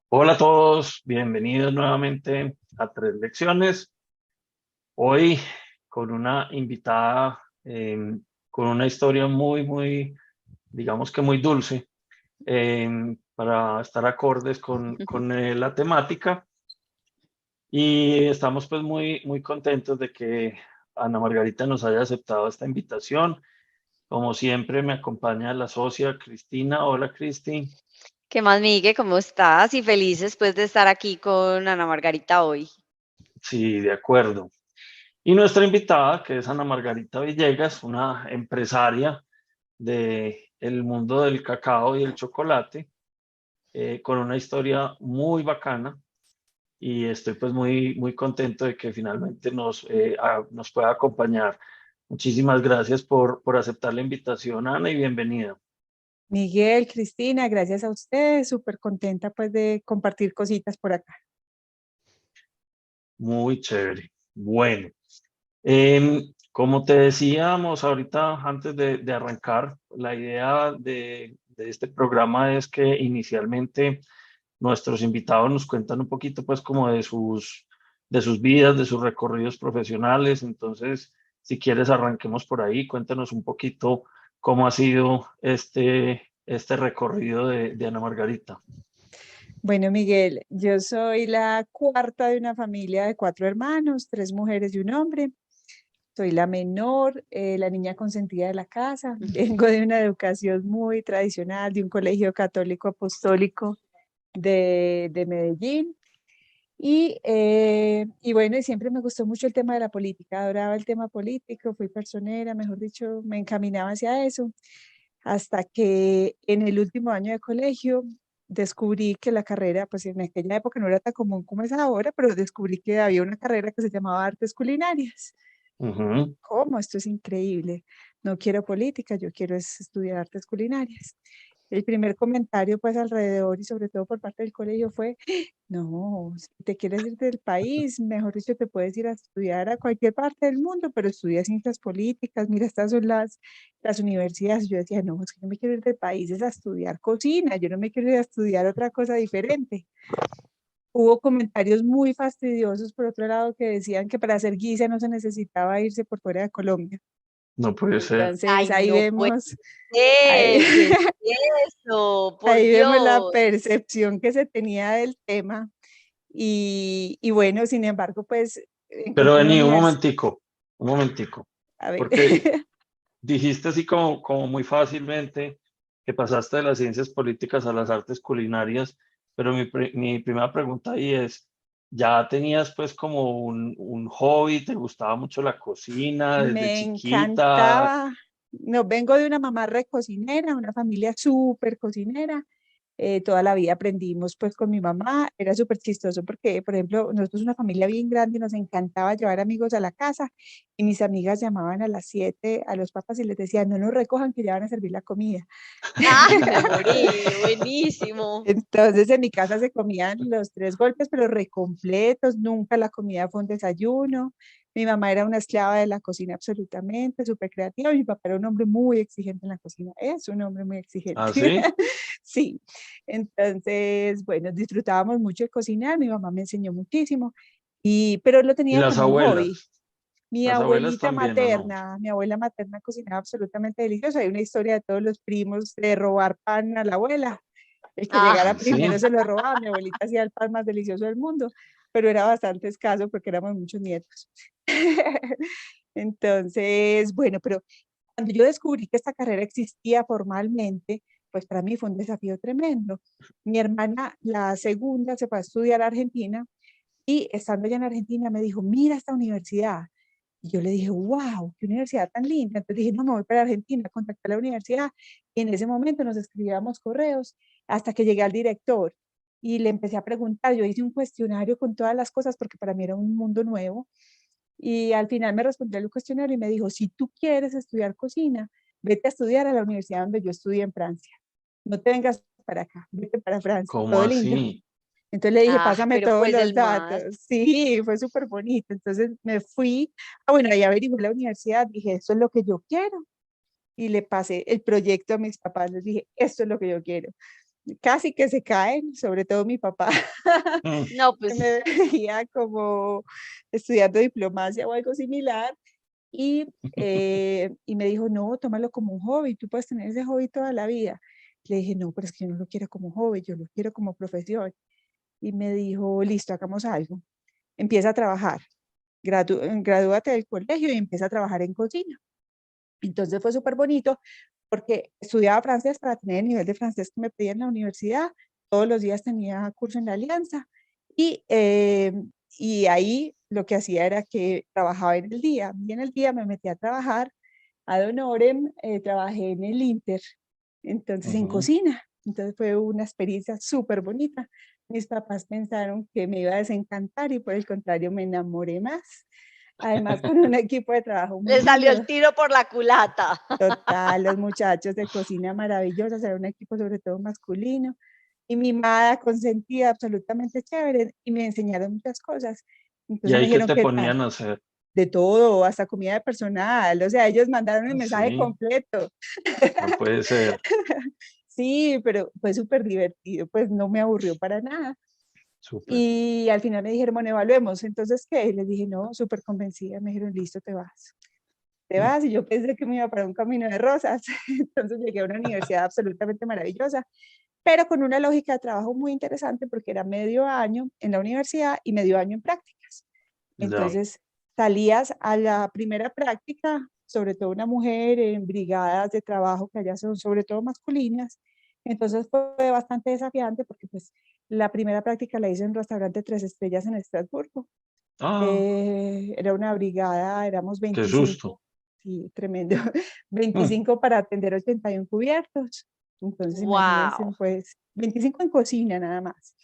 Hola a todos, bienvenidos nuevamente a Tres Lecciones. Hoy con una invitada con una historia digamos que muy dulce, para estar acordes con la temática. Y estamos pues muy contentos de que Ana Margarita nos haya aceptado esta invitación. Como siempre me acompaña la socia Cristina. Hola Cristi. ¿Qué más, Migue? ¿Cómo estás? Y felices pues de estar aquí con Ana Margarita hoy. Sí, de acuerdo. Y nuestra invitada, que es Ana Margarita Villegas, una empresaria del mundo del cacao y el chocolate, con una historia muy bacana. Y estoy pues muy contento de que finalmente nos pueda acompañar. Muchísimas gracias por aceptar la invitación, Ana, y bienvenida. Miguel, Cristina, gracias a ustedes, súper contenta pues de compartir cositas por acá. Muy chévere. Bueno, como te decíamos ahorita antes de arrancar, la idea de este programa es que inicialmente nuestros invitados nos cuentan un poquito pues como de sus vidas, de sus recorridos profesionales. Entonces, si quieres, arranquemos por ahí. Cuéntanos un poquito cómo ha sido este recorrido de Ana Margarita. Bueno, Miguel, yo soy la cuarta de una familia de cuatro hermanos, tres mujeres y un hombre. Soy la menor, la niña consentida de la casa. Vengo de una educación muy tradicional, de un colegio católico apostólico de Medellín. Y bueno, y siempre me gustó mucho el tema de la política, adoraba el tema político, fui personera, mejor dicho, me encaminaba hacia eso, hasta que en el último año de colegio descubrí que la carrera, pues en aquella época no era tan común como es ahora, pero descubrí que había una carrera que se llamaba Artes Culinarias. Ujú. ¿Cómo? Esto es increíble. No quiero política, yo quiero es estudiar artes culinarias. El primer comentario, pues, alrededor y sobre todo por parte del colegio fue, no, si te quieres ir del país, mejor dicho, te puedes ir a estudiar a cualquier parte del mundo, pero estudia ciencias políticas, mira, estas son las universidades. Yo decía, no, es que no me quiero ir del país, es a estudiar cocina, yo no me quiero ir a estudiar otra cosa diferente. Hubo comentarios muy fastidiosos, por otro lado, que decían que para hacer guisa no se necesitaba irse por fuera de Colombia. No puede ser. Entonces, Ay, no puede ahí, ser. ¿Qué es eso? Por ahí vemos la Dios. percepción que se tenía del tema. Y bueno, sin embargo, pues Pero encontré una vení, universidad. un momentico, A ver, porque dijiste así como muy fácilmente que pasaste de las ciencias políticas a las artes culinarias, pero mi primera pregunta ahí es, ¿ya tenías pues como un hobby? ¿Te gustaba mucho la cocina desde me chiquita? encantaba. No, vengo de una mamá re cocinera, una familia súper cocinera. Toda la vida aprendimos pues con mi mamá, era súper chistoso porque, por ejemplo, nosotros una familia bien grande y nos encantaba llevar amigos a la casa y mis amigas llamaban a las 7 a los papás y les decían, no nos recojan que ya van a servir la comida. Ay, me morí. Buenísimo. Entonces en mi casa se comían los tres golpes, pero recompletos, nunca la comida fue un desayuno. Mi mamá era una esclava de la cocina absolutamente, súper creativa. Mi papá era un hombre muy exigente en la cocina, es un hombre muy ¿Ah, exigente. sí? Sí, entonces, bueno, disfrutábamos mucho de cocinar, mi mamá me enseñó muchísimo, pero lo ¿Y tenía las como un hobby. abuelas? Mi ¿Las abuelas abuelita también o no? materna, mi abuela materna cocinaba absolutamente delicioso. Hay una historia de todos los primos de robar pan a la abuela. El que Ah, llegara ¿Ah, primero sí? se lo robaba. Mi abuelita hacía el pan más delicioso del mundo, pero era bastante escaso porque éramos muchos nietos. Entonces, bueno, pero cuando yo descubrí que esta carrera existía formalmente, pues para mí fue un desafío tremendo. Mi hermana, la segunda, se fue a estudiar a Argentina y estando allá en Argentina me dijo, mira esta universidad. Y yo le dije, wow, qué universidad tan linda. Entonces dije, no, me voy para Argentina, contacté a la universidad. Y en ese momento nos escribíamos correos hasta que llegué al director y le empecé a preguntar. Yo hice un cuestionario con todas las cosas porque para mí era un mundo nuevo. Y al final me respondió el cuestionario y me dijo, si tú quieres estudiar cocina, vete a estudiar a la universidad donde yo estudié en Francia. No te vengas para acá, vete para Francia, ¿Cómo todo lindo. así? Entonces le dije, ah, pásame pero todos pues los el más. datos. Sí, fue súper bonito. Entonces me fui, bueno, ahí averigué la universidad, dije, esto es lo que yo quiero. Y le pasé el proyecto a mis papás, les dije, esto es lo que yo quiero. casi que se caen, sobre todo mi papá, Mm, No, que me pues veía como estudiando diplomacia o algo similar. Y me dijo, no, tómalo como un hobby, tú puedes tener ese hobby toda la vida. Le dije, no, pero es que yo no lo quiero como hobby, yo lo quiero como profesión. Y me dijo, listo, hagamos algo. Empieza a trabajar, gradúate del colegio y empieza a trabajar en cocina. Entonces fue súper bonito porque estudiaba francés para tener el nivel de francés que me pedía en la universidad. Todos los días tenía curso en la Alianza. Y, eh, y ahí lo que hacía era que trabajaba en el día. Y en el día me metí a trabajar ad honorem, trabajé en el Inter, entonces en ujú. cocina. Entonces fue una experiencia súper bonita. Mis papás pensaron que me iba a desencantar y por el contrario me enamoré más. Además con un equipo de trabajo muy le salió el lindo. tiro por la culata. Total, los muchachos de cocina maravillosos, era un equipo sobre todo masculino, y mimada, consentida, absolutamente chévere, y me enseñaron muchas cosas. ¿Y Entonces me ahí qué dijeron, te ¿qué tal? ponían a hacer? De todo, hasta comida de personal, o sea, ellos mandaron el mensaje Así, completo. no puede ser. Sí, pero fue súper divertido, pues no me aburrió para nada. Súper. Y al final me dijeron, bueno, evaluemos. Entonces, ¿qué? Les dije, no, súper convencida. Me dijeron, listo, te vas. Te Mm, vas. Y yo pensé que me iba para un camino de rosas. Entonces llegué a una universidad absolutamente maravillosa, pero con una lógica de trabajo muy interesante porque era medio año en la universidad y medio año en prácticas. ya. Entonces, salías a la primera práctica, sobre todo una mujer en brigadas de trabajo que allá son sobre todo masculinas. Entonces fue bastante desafiante porque pues la primera práctica la hice en un restaurante 3 estrellas en Estrasburgo. Ah, Era una brigada, éramos qué susto. 25, sí, tremendo, Mm, 25 para atender 81 cubiertos. Entonces imagínense, Wow. pues 25 en cocina nada más.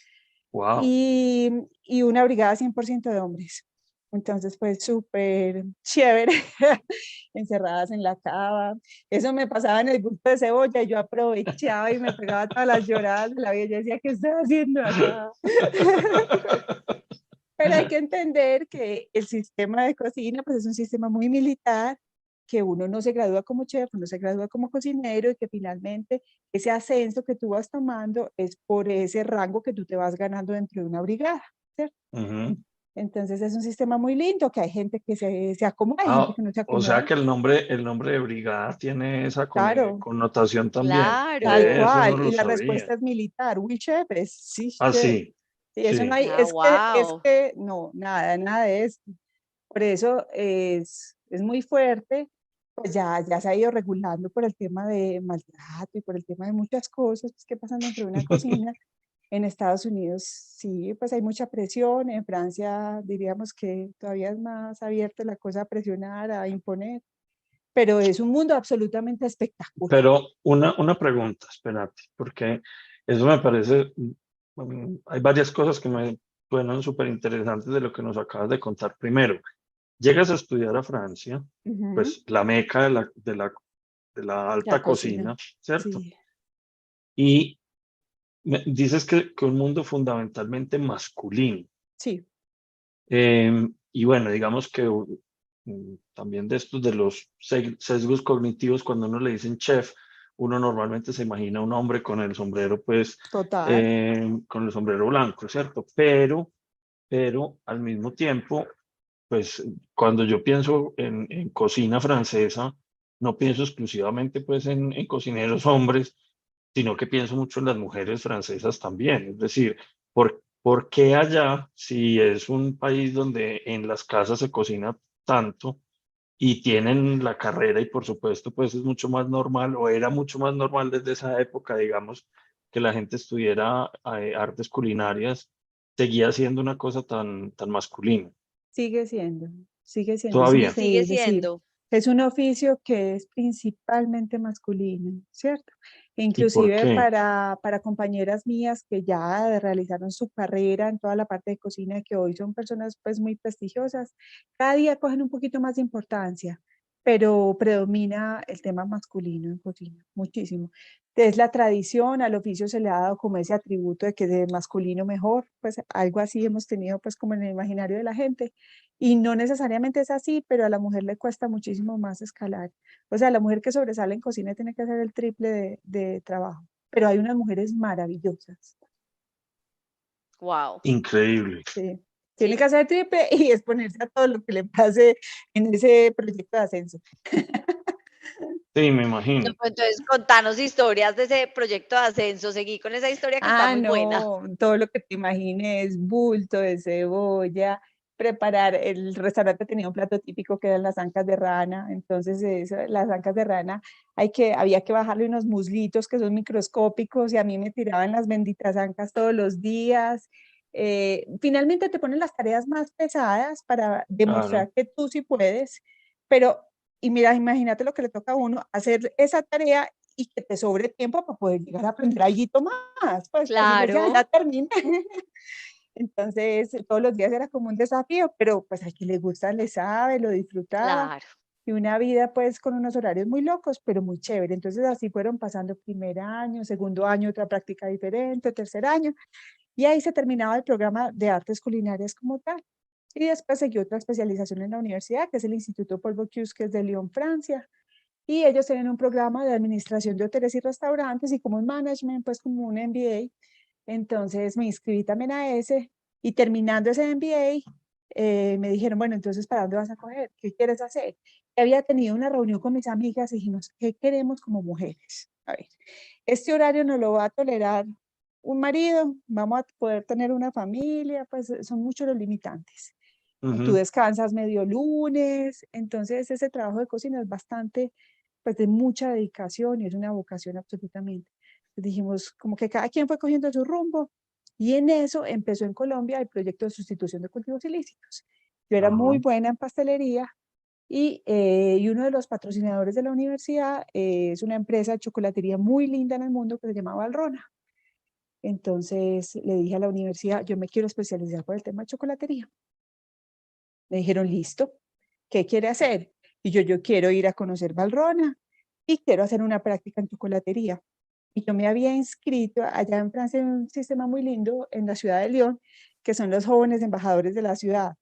wow. Y una brigada 100% de hombres. Entonces fue súper chévere, encerradas en la cava. Eso me pasaba en el gusto de cebolla y yo aprovechaba y me pegaba todas las lloradas de la vida. Yo decía, ¿qué estoy haciendo acá? Pero hay que entender que el sistema de cocina pues es un sistema muy militar, que uno no se gradúa como chef, uno se gradúa como cocinero y que finalmente ese ascenso que tú vas tomando es por ese rango que tú te vas ganando dentro de una brigada, ¿cierto? Ujú. Entonces es un sistema muy lindo, que hay gente que se acomoda, hay gente Ah, que no se o sea acomoda. que el nombre de brigada tiene esa Claro, connotación también. tal Claro. Eso no cual. lo Y la sabía. respuesta es militar. We chef es sí, Ah, chef. sí, Y eso no sí. hay, Ah, es wow. que, no, nada, nada de eso. Por eso es muy fuerte, pues ya se ha ido regulando por el tema de maltrato y por el tema de muchas cosas pues, que pasan dentro de una cocina. En Estados Unidos sí, pues hay mucha presión, en Francia diríamos que todavía es más abierta la cosa a presionar, a imponer, pero es un mundo absolutamente espectacular. Pero una pregunta, espérate, porque eso me parece, hay varias cosas que me suenan súper interesantes de lo que nos acabas de contar. Primero, llegas a estudiar a Francia, Ujú. pues la meca de la La alta cocina, cocina, ¿cierto? sí, Y dices que un mundo fundamentalmente masculino. sí, Y bueno, digamos que también de estos de los sesgos cognitivos, cuando uno le dicen chef, uno normalmente se imagina un hombre con el sombrero, pues, total. con el sombrero blanco, ¿cierto? Pero al mismo tiempo, pues, cuando yo pienso en cocina francesa, no pienso exclusivamente, pues, en cocineros hombres, sino que pienso mucho en las mujeres francesas también. Es decir, ¿por qué allá, si es un país donde en las casas se cocina tanto y tienen la carrera y por supuesto pues es mucho más normal o era mucho más normal desde esa época, digamos, que la gente estudiara artes culinarias, seguía siendo una cosa tan masculina? Sigue siendo, es Sí, Todavía. sigue increíble, sí. siendo. Es un oficio que es principalmente masculino, ¿cierto? E ¿Y por inclusive qué? para compañeras mías que ya realizaron su carrera en toda la parte de cocina y que hoy son personas pues muy prestigiosas, cada día cogen un poquito más de importancia, pero predomina el tema masculino en cocina, muchísimo. Es la tradición, al oficio se le ha dado como ese atributo de que de masculino mejor, pues algo así hemos tenido pues como en el imaginario de la gente. Y no necesariamente es así, pero a la mujer le cuesta muchísimo más escalar. O sea, la mujer que sobresale en cocina tiene que hacer el triple de trabajo. pero hay unas mujeres maravillosas. Wow. Increíble. Sí. Tiene que hacer triple y exponerse a todo lo que le pase en ese proyecto de ascenso. Sí, me imagino. No, pues entonces contanos historias de ese proyecto de ascenso. Seguí con esa historia que está muy buena. No, todo lo que te imagines, bulto de cebolla, preparar, el restaurante tenía un plato típico que eran las ancas de rana, entonces las ancas de rana había que bajarle unos muslitos que son microscópicos y a mí me tiraban las benditas ancas todos los días. Finalmente te ponen las tareas más pesadas para demostrar que tú sí puedes, pero, y mira, imagínate lo que le toca a uno, hacer esa tarea y que te sobre tiempo para poder llegar a aprender algo más, pues para decirle, ya Claro, terminé. Entonces, todos los días era como un desafío, pero pues a quien le gusta le sabe, lo disfrutaba. claro. Y una vida pues con unos horarios muy locos, pero muy chévere. Entonces así fueron pasando primer año, segundo año, otra práctica diferente, tercer año. Y ahí se terminaba el programa de artes culinarias como tal. Y después seguí otra especialización en la universidad, que es el Instituto Paul Bocuse, que es de Lyon, Francia. Y ellos tienen un programa de administración de hoteles y restaurantes y como un management, pues como un MBA. Entonces me inscribí también a ese y terminando ese MBA, me dijeron, bueno, entonces, ¿para dónde vas a coger? ¿Qué quieres hacer? Y había tenido una reunión con mis amigas y dijimos, ¿qué queremos como mujeres? A ver, este horario no lo va a tolerar un marido, vamos a poder tener una familia, pues son muchos los limitantes. Tú descansas medio lunes, entonces ese trabajo de cocina es bastante, pues de mucha dedicación y es una vocación absolutamente. Entonces dijimos, como que cada quien fue cogiendo su rumbo y en eso empezó en Colombia el proyecto de sustitución de cultivos ilícitos. Yo era muy buena en pastelería y uno de los patrocinadores de la universidad es una empresa de chocolatería muy linda en el mundo que se llama Valrhona. Entonces le dije a la universidad, yo me quiero especializar por el tema de chocolatería. Me dijeron, listo, ¿qué quiere hacer? Y yo quiero ir a conocer Valrhona y quiero hacer una práctica en chocolatería. Y yo me había inscrito allá en Francia en un sistema muy lindo en la ciudad de Lyon, que son los jóvenes embajadores de la ciudad.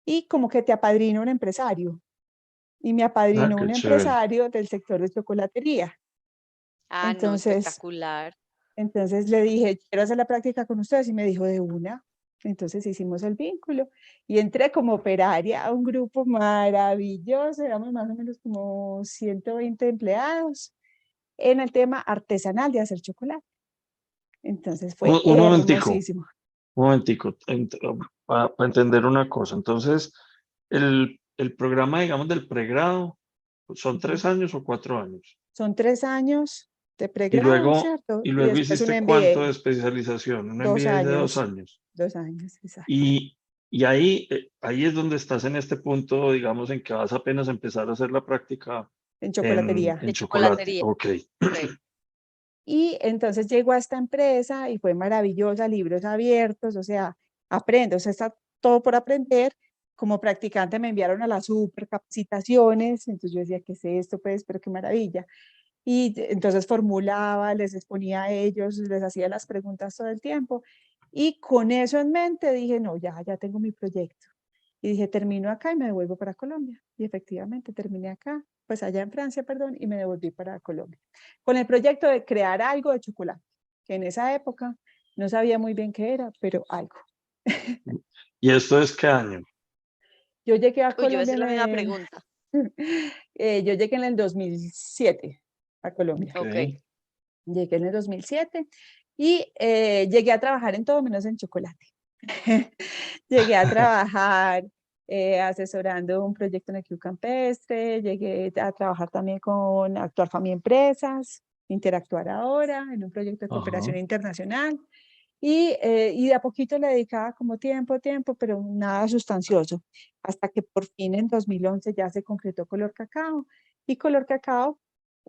Y como que te apadrina un empresario. Y me apadrinó Qué un chévere. empresario del sector de chocolatería. Ah, no, Entonces, espectacular. Entonces le dije, quiero hacer la práctica con ustedes y me dijo de una. Entonces hicimos el vínculo y entré como operaria a un grupo maravilloso, éramos más o menos como 120 empleados en el tema artesanal de hacer chocolate. Entonces fue Un momentico, hermosísimo. un momentico, para entender una cosa. Entonces, el programa, digamos, del pregrado, ¿son 3 años o 4 años? Son 3 años de Y pregrado, luego, ¿cierto? y Y luego después un hiciste cuánto de MBA, especialización, un 2 MBA de 2 años, años. 2 años, exacto. Y ahí es donde estás en este punto, digamos, en que vas apenas a empezar a hacer la práctica En en, chocolatería. en De chocolate. chocolatería. Ok. Ok. Y entonces llegó a esta empresa y fue maravillosa, libros abiertos, o sea, aprendo, o sea, está todo por aprender. Como practicante me enviaron a las super capacitaciones, entonces yo decía, ¿qué es esto? Pues, pero qué maravilla. Y entonces formulaba, les exponía a ellos, les hacía las preguntas todo el tiempo. Y con eso en mente dije, no, ya tengo mi proyecto. Y dije, termino acá y me devuelvo para Colombia. Y efectivamente terminé acá, pues allá en Francia, perdón, y me devolví para Colombia. Con el proyecto de crear algo de chocolate, que en esa época no sabía muy bien qué era, pero algo. ¿Y esto es qué año? Yo llegué a Uy, yo voy a Colombia hacer la misma pregunta. yo llegué en el 2007 a Colombia. Ok. Ok. Llegué en el 2007 y llegué a trabajar en todo menos en chocolate. Llegué a trabajar asesorando un proyecto en el Club Campestre, llegué a trabajar también con Actuar Family Empresas, Interactuar Ahora, en un proyecto de Ajá. cooperación internacional. Y de a poquito le dedicaba como tiempo, pero nada sustancioso, hasta que por fin en 2011 ya se concretó Color Cacao. Y Color Cacao,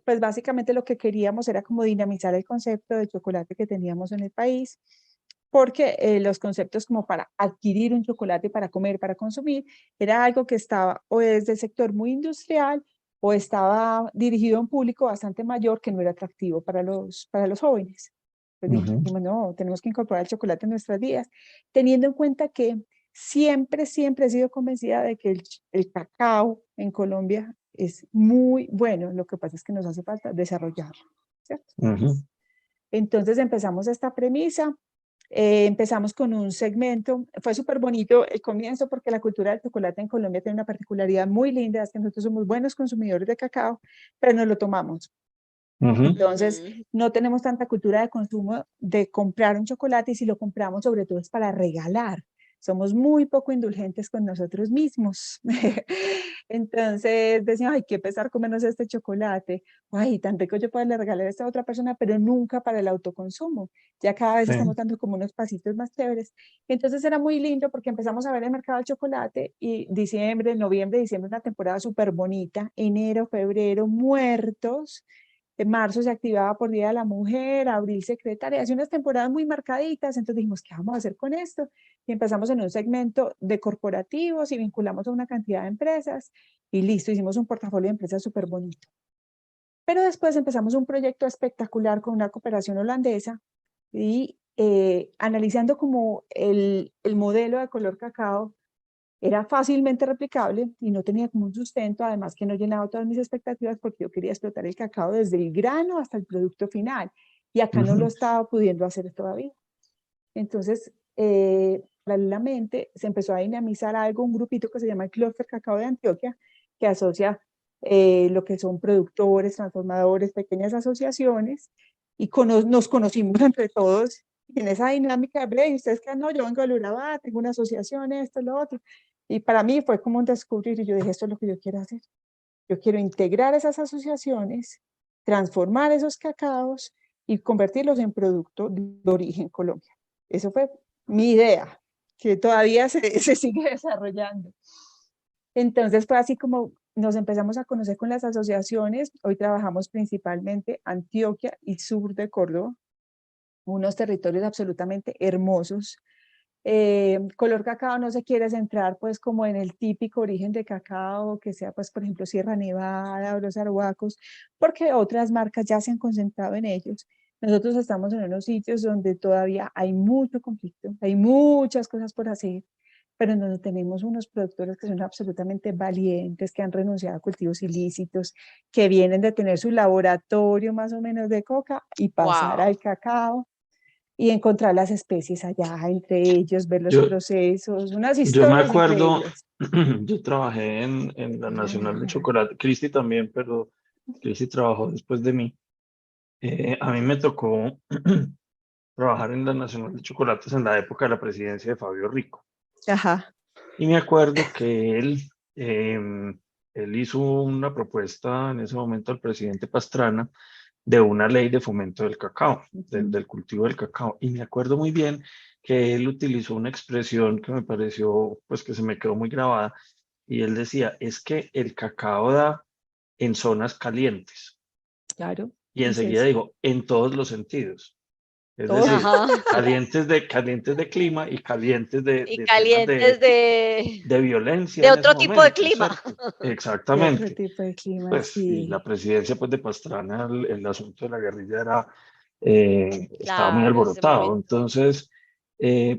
pues básicamente lo que queríamos era como dinamizar el concepto de chocolate que teníamos en el país, porque los conceptos como para adquirir un chocolate, para comer, para consumir, era algo que estaba o desde el sector muy industrial o estaba dirigido a un público bastante mayor que no era atractivo para los jóvenes. Pues Ujú. dijimos, no, tenemos que incorporar el chocolate en nuestras vidas, teniendo en cuenta que siempre he sido convencida de que el cacao en Colombia es muy bueno. Lo que pasa es que nos hace falta desarrollarlo, ¿cierto? Ujú. Entonces empezamos esta premisa, empezamos con un segmento, fue súper bonito el comienzo porque la cultura del chocolate en Colombia tiene una particularidad muy linda, es que nosotros somos buenos consumidores de cacao, pero no lo tomamos. Entonces, no tenemos tanta cultura de consumo de comprar un chocolate y si lo compramos, sobre todo es para regalar. Somos muy poco indulgentes con nosotros mismos. Entonces, decimos, ay, qué pesar comernos este chocolate. Ay, tan rico yo poderle regalar a esta otra persona, pero nunca para el autoconsumo. Ya cada vez Sí. estamos dando como unos pasitos más chéveres. Entonces, era muy lindo porque empezamos a ver el mercado del chocolate y diciembre, noviembre, diciembre, una temporada súper bonita. Enero, febrero, muertos. En marzo se activaba por Día de la Mujer, abril secretaria, hace unas temporadas muy marcaditas, entonces dijimos, ¿qué vamos a hacer con esto? Y empezamos en un segmento de corporativos y vinculamos a una cantidad de empresas y listo, hicimos un portafolio de empresas súper bonito. Pero después empezamos un proyecto espectacular con una cooperación holandesa y analizando como el modelo de color cacao, era fácilmente replicable y no tenía como un sustento, además que no llenaba todas mis expectativas porque yo quería explotar el cacao desde el grano hasta el producto final y acá no lo estaba pudiendo hacer todavía. Entonces, paralelamente se empezó a dinamizar algo, un grupito que se llama el Cluster Cacao de Antioquia, que asocia lo que son productores, transformadores, pequeñas asociaciones y nos conocimos entre todos en esa dinámica de, y ustedes que no, yo vengo de Urabá, tengo una asociación, esto, lo otro. Y para mí fue como un descubrir y yo dije, esto es lo que yo quiero hacer. Yo quiero integrar esas asociaciones, transformar esos cacaos y convertirlos en producto de origen Colombia. Eso fue mi idea, que todavía se sigue desarrollando. Entonces fue así como nos empezamos a conocer con las asociaciones. Hoy trabajamos principalmente Antioquia y sur de Córdoba, unos territorios absolutamente hermosos. Color Cacao no se quiere centrar pues como en el típico origen de cacao, que sea pues por ejemplo Sierra Nevada o los Arhuacos, porque otras marcas ya se han concentrado en ellos. Nosotros estamos en unos sitios donde todavía hay mucho conflicto, hay muchas cosas por hacer, pero en donde tenemos unos productores que son absolutamente valientes, que han renunciado a cultivos ilícitos, que vienen de tener su laboratorio más o menos de coca y pasar al cacao y encontrar las especies allá entre ellos, ver los Yo, procesos, unas yo me historias acuerdo, increíbles. yo trabajé en la Nacional de Chocolate, Cristi también, pero Cristi trabajó después de mí. A mí me tocó trabajar en la Nacional de Chocolates en la época de la presidencia de Fabio Rico. Ajá. Y me acuerdo que él hizo una propuesta en ese momento al presidente Pastrana de una ley de fomento del cacao, del cultivo del cacao. Y me acuerdo muy bien que él utilizó una expresión que me pareció, pues que se me quedó muy grabada, y él decía, es que el cacao da en zonas calientes. Claro, Y es enseguida eso. dijo, en todos los sentidos. Es Todo. decir, Ajá. calientes de clima y calientes Y de temas calientes de violencia de en ese otro tipo de momento, clima. ¿cierto? De otro Exactamente. tipo de clima, Pues, y la sí. presidencia pues, de Pastrana, el asunto de la guerrilla era, estaba muy Claro, ese alborotado. momento. Entonces,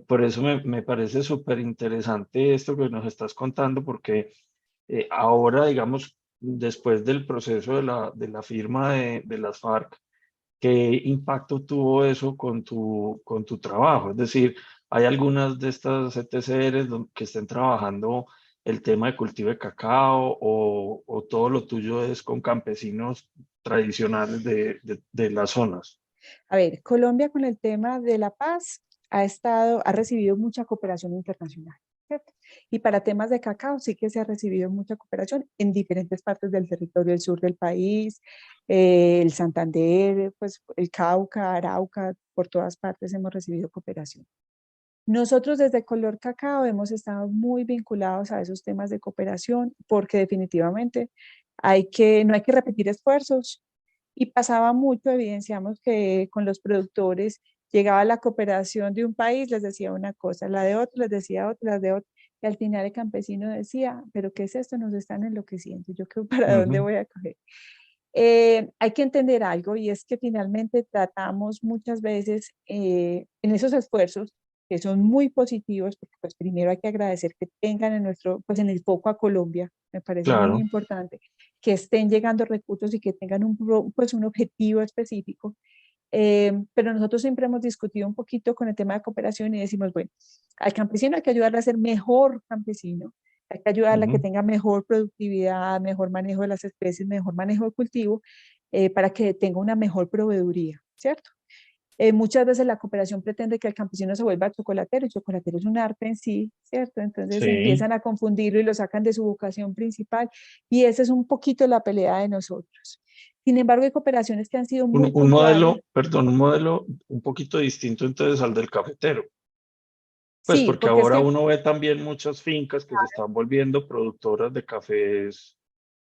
por eso me parece súper interesante esto que nos estás contando, porque ahora, digamos, después del proceso de la firma de las FARC, ¿qué impacto tuvo eso con tu trabajo? Es decir, ¿hay algunas de estas ETCRs que estén trabajando el tema de cultivo de cacao o todo lo tuyo es con campesinos tradicionales de las zonas? A ver, Colombia con el tema de la paz ha recibido mucha cooperación internacional, ¿cierto? Y para temas de cacao sí que se ha recibido mucha cooperación en diferentes partes del territorio del sur del país, el Santander, pues el Cauca, Arauca, por todas partes hemos recibido cooperación. Nosotros desde Color Cacao hemos estado muy vinculados a esos temas de cooperación porque definitivamente no hay que repetir esfuerzos. Y pasaba mucho, evidenciamos que con los productores llegaba la cooperación de un país, les decía una cosa, la de otro les decía otra, las de otro, y al final el campesino decía, pero ¿qué es esto? Nos están enloqueciendo, yo creo, ¿para dónde Ujú. voy a coger? Hay que entender algo y es que finalmente tratamos muchas veces en esos esfuerzos que son muy positivos, porque pues primero hay que agradecer que tengan pues en el foco a Colombia, me parece muy Claro. importante, que estén llegando recursos y que tengan pues un objetivo específico. Pero nosotros siempre hemos discutido un poquito con el tema de cooperación y decimos, bueno, al campesino hay que ayudarle a ser mejor campesino, hay que ayudarle a que tenga mejor productividad, mejor manejo de las especies, mejor manejo de cultivo, para que tenga una mejor proveeduría, ¿cierto? Muchas veces la cooperación pretende que el campesino se vuelva chocolatero, y chocolatero es un arte en sí, ¿cierto? Entonces Sí. empiezan a confundirlo y lo sacan de su vocación principal, y esa es un poquito la pelea de nosotros. Sin embargo, hay cooperaciones que han sido muy Un puntuales. modelo, perdón, un modelo un poquito distinto entonces al del cafetero. Pues Sí, porque porque es ahora que, uno ve también muchas fincas que se están volviendo productoras de cafés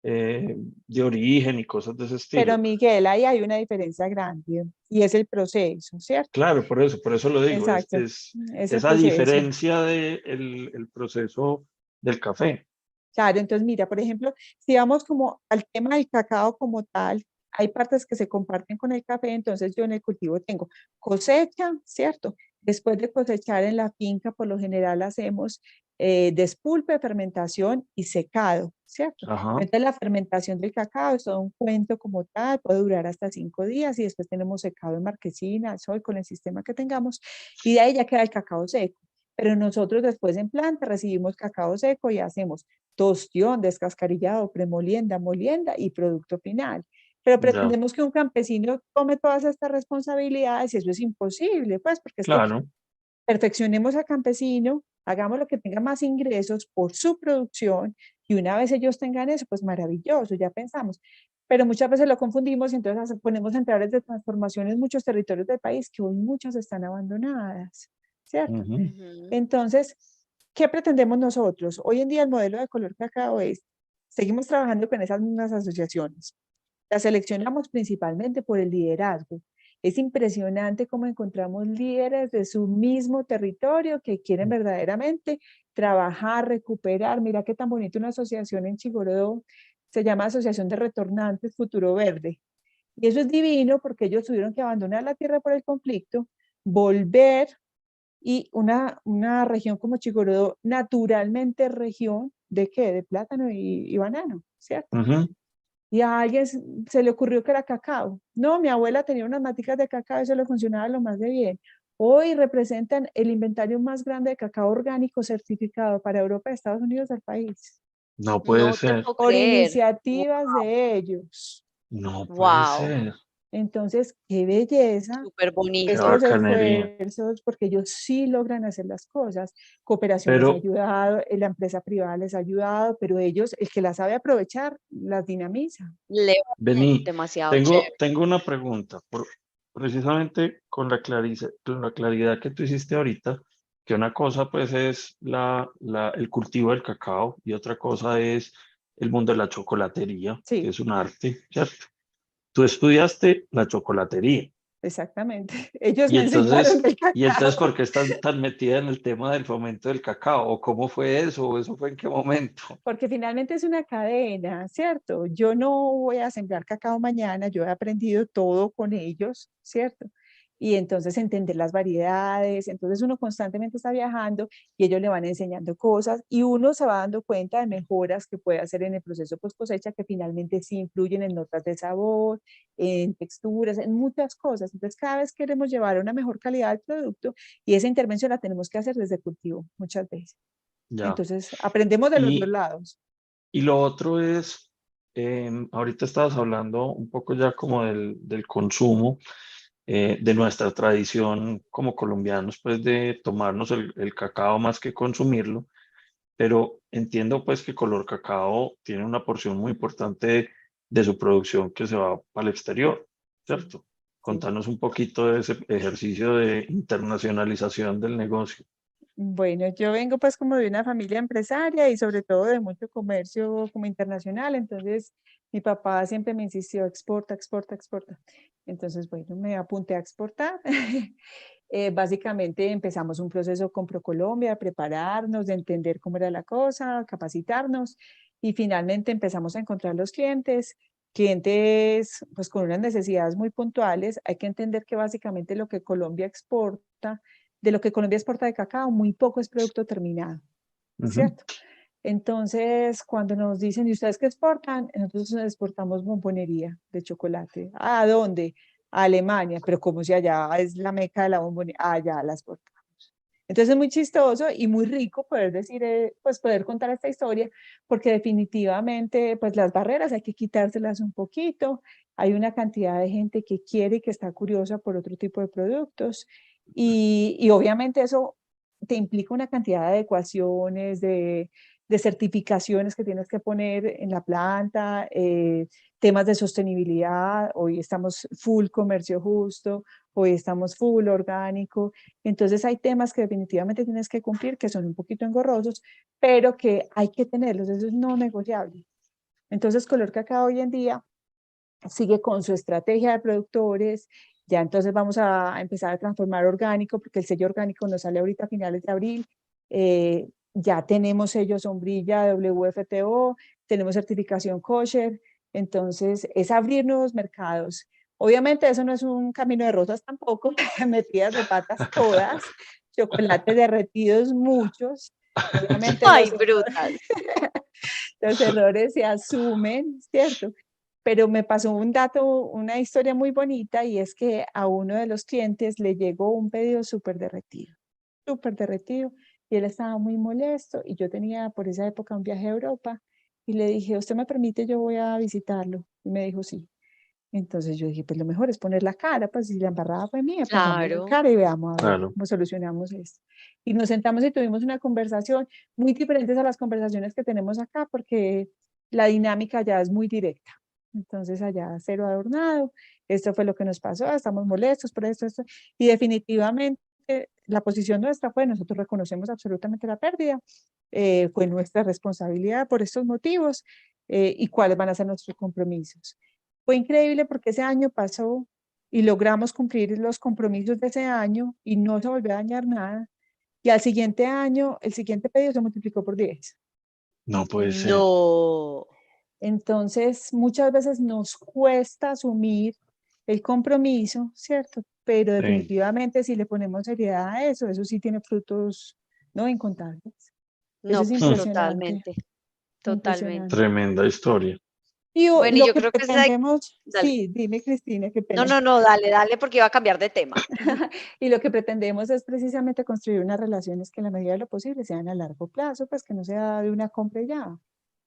de origen y cosas de ese pero estilo. Miguel, ahí hay una diferencia grande, y es el proceso, ¿cierto? Claro, por eso lo digo, Exacto, es el esa proceso. diferencia de el proceso del café. Claro, entonces mira, por ejemplo, si vamos como al tema del cacao como tal, hay partes que se comparten con el café, entonces yo en el cultivo tengo cosecha, ¿cierto? Después de cosechar en la finca, por lo general hacemos despulpe, fermentación y secado, ¿cierto? Ajá, Entonces la fermentación del cacao es todo un cuento como tal, puede durar hasta 5 días y después tenemos secado en marquesina, al sol, con el sistema que tengamos, y de ahí ya queda el cacao seco. Pero nosotros después en planta recibimos cacao seco y hacemos tostión, descascarillado, premolienda, molienda y producto final. Pero ya, pretendemos que un campesino tome todas estas responsabilidades y eso es imposible, pues, porque es que claro, perfeccionemos al campesino, hagamos lo que tenga más ingresos por su producción y una vez ellos tengan eso, pues maravilloso, ya pensamos. Pero muchas veces lo confundimos y entonces ponemos centrales de transformación en muchos territorios del país que hoy muchas están abandonadas, ¿cierto? ujú, Ujú. Entonces, ¿qué pretendemos nosotros? Hoy en día el modelo de color cacao es, seguimos trabajando con esas mismas asociaciones. Las seleccionamos principalmente por el liderazgo. Es impresionante cómo encontramos líderes de su mismo territorio que quieren verdaderamente trabajar, recuperar. Mira qué tan bonito una asociación en Chigorodó, se llama Asociación de Retornantes Futuro Verde. Y eso es divino porque ellos tuvieron que abandonar la tierra por el conflicto, volver, y una región como Chigorodó, naturalmente región de qué? De plátano y banano, ¿cierto? ujú. Y a alguien se le ocurrió que era cacao. No, mi abuela tenía unas maticas de cacao y eso le funcionaba lo más de bien. Hoy representan el inventario más grande de cacao orgánico certificado para Europa y Estados Unidos del país, No puede No te ser, puedo por creer. iniciativas de ellos. no puede Wow, ser, Entonces, qué belleza súper qué bonito. estos bacanería. esfuerzos, porque ellos sí logran hacer las cosas. Cooperación les ha Pero, ayudado, la empresa privada les ha ayudado, pero ellos, el que las sabe aprovechar, las dinamiza. Leo, Vení, demasiado chévere. tengo una pregunta, precisamente con la claridad que tú hiciste ahorita, que una cosa pues es el cultivo del cacao y otra cosa es el mundo de la chocolatería, que Sí, es un arte, ¿cierto? Tú estudiaste la chocolatería exactamente. Ellos y me enseñaron del entonces, ¿por cacao. qué estás tan metida en el tema del fomento del cacao? ¿O cómo fue eso? ¿O eso fue en qué momento? Porque finalmente es una cadena, ¿cierto? Yo no voy a sembrar cacao mañana, yo he aprendido todo con ellos, ¿cierto? Y entonces entender las variedades, entonces uno constantemente está viajando y ellos le van enseñando cosas y uno se va dando cuenta de mejoras que puede hacer en el proceso post cosecha que finalmente sí influyen en notas de sabor, en texturas, en muchas cosas. Entonces cada vez queremos llevar una mejor calidad al producto y esa intervención la tenemos que hacer desde cultivo muchas veces. Ya. Entonces aprendemos de los dos Y, lados. y lo otro es, ahorita estabas hablando un poco ya como del consumo, de nuestra tradición como colombianos, pues de tomarnos el cacao más que consumirlo, pero entiendo pues que Color Cacao tiene una porción muy importante de su producción que se va para el exterior, Sí, ¿cierto? sí. Contanos un poquito de ese ejercicio de internacionalización del negocio. Bueno, yo vengo pues como de una familia empresaria y sobre todo de mucho comercio como internacional, entonces mi papá siempre me insistió, exporta, exporta, exporta. Entonces, bueno, me apunté a exportar. Básicamente empezamos un proceso con ProColombia, a prepararnos, de entender cómo era la cosa, capacitarnos y finalmente empezamos a encontrar los clientes pues con unas necesidades muy puntuales. Hay que entender que básicamente lo que Colombia exporta, de lo que Colombia exporta de cacao, muy poco es producto terminado, Ujú. ¿cierto? Entonces, cuando nos dicen, ¿y ustedes qué exportan? Nosotros exportamos bombonería de chocolate. ¿A dónde? a Alemania, pero como si allá es la meca de la bombonera, allá la exportamos. Entonces es muy chistoso y muy rico poder decir, pues poder contar esta historia, porque definitivamente pues las barreras hay que quitárselas un poquito. Hay una cantidad de gente que quiere y que está curiosa por otro tipo de productos y obviamente eso te implica una cantidad de ecuaciones, de certificaciones que tienes que poner en la planta, temas de sostenibilidad. Hoy estamos full comercio justo, hoy estamos full orgánico. Entonces hay temas que definitivamente tienes que cumplir, que son un poquito engorrosos, pero que hay que tenerlos, eso es no negociable. Entonces Color Cacao hoy en día sigue con su estrategia de productores. Ya entonces vamos a empezar a transformar orgánico, porque el sello orgánico nos sale ahorita a finales de abril. Ya tenemos sello sombrilla WFTO, tenemos certificación kosher. Entonces es abrir nuevos mercados. Obviamente eso no es un camino de rosas tampoco, metidas de patas todas, chocolates derretidos muchos. Obviamente Ay, brutal. los errores se asumen, ¿cierto? Pero me pasó un dato, una historia muy bonita, y es que a uno de los clientes le llegó un pedido súper derretido, y él estaba muy molesto, y yo tenía por esa época un viaje a Europa, y le dije, ¿usted me permite? Yo voy a visitarlo. Y me dijo, sí. Entonces yo dije, pues lo mejor es poner la cara, pues si la embarrada fue mía, pongamos la Claro. cara y veamos a ver Claro. cómo solucionamos esto. Y nos sentamos y tuvimos una conversación muy diferentes a las conversaciones que tenemos acá, porque la dinámica ya es muy directa. Entonces allá cero adornado, esto fue lo que nos pasó, estamos molestos por esto, y definitivamente la posición nuestra fue, nosotros reconocemos absolutamente la pérdida, fue nuestra responsabilidad por estos motivos, y cuáles van a ser nuestros compromisos. Fue increíble porque ese año pasó y logramos cumplir los compromisos de ese año y no se volvió a dañar nada. Y al siguiente año, el siguiente pedido se multiplicó por 10. No puede ser. No. Entonces, muchas veces nos cuesta asumir el compromiso, ¿cierto? Pero Sí. definitivamente si le ponemos seriedad a eso, eso sí tiene frutos, ¿no? Incontables. Eso No, es pues impresionante, totalmente. impresionante. Tremenda historia. Y Bueno, y lo yo que creo que esa, pretendemos, dale. sí, dime Cristina, qué No, pena. no, no, dale, porque iba a cambiar de tema. Y lo que pretendemos es precisamente construir unas relaciones que en la medida de lo posible sean a largo plazo, pues que no sea de una compra y ya.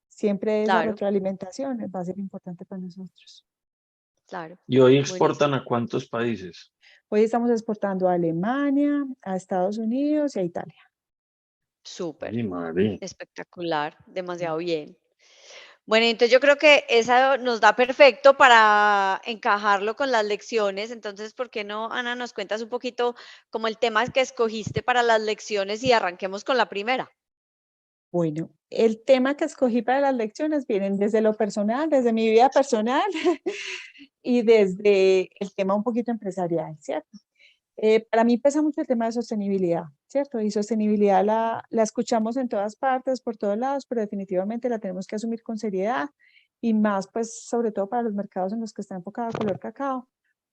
Siempre esa Claro, retroalimentación va a ser importante para nosotros. claro. ¿Y hoy Buenísimo. exportan a cuántos países? Hoy estamos exportando a Alemania, a Estados Unidos y a Italia. Súper. Ay, madre. Espectacular. Demasiado bien. Bueno, entonces yo creo que esa nos da perfecto para encajarlo con las lecciones. Entonces, ¿por qué no, Ana, nos cuentas un poquito como el tema que escogiste para las lecciones y arranquemos con la primera? Bueno, el tema que escogí para las lecciones vienen desde lo personal, desde mi vida personal y desde el tema un poquito empresarial, ¿cierto? Para mí pesa mucho el tema de sostenibilidad, ¿cierto? Y sostenibilidad la escuchamos en todas partes, por todos lados, pero definitivamente la tenemos que asumir con seriedad y más, pues, sobre todo para los mercados en los que está enfocado Color Cacao,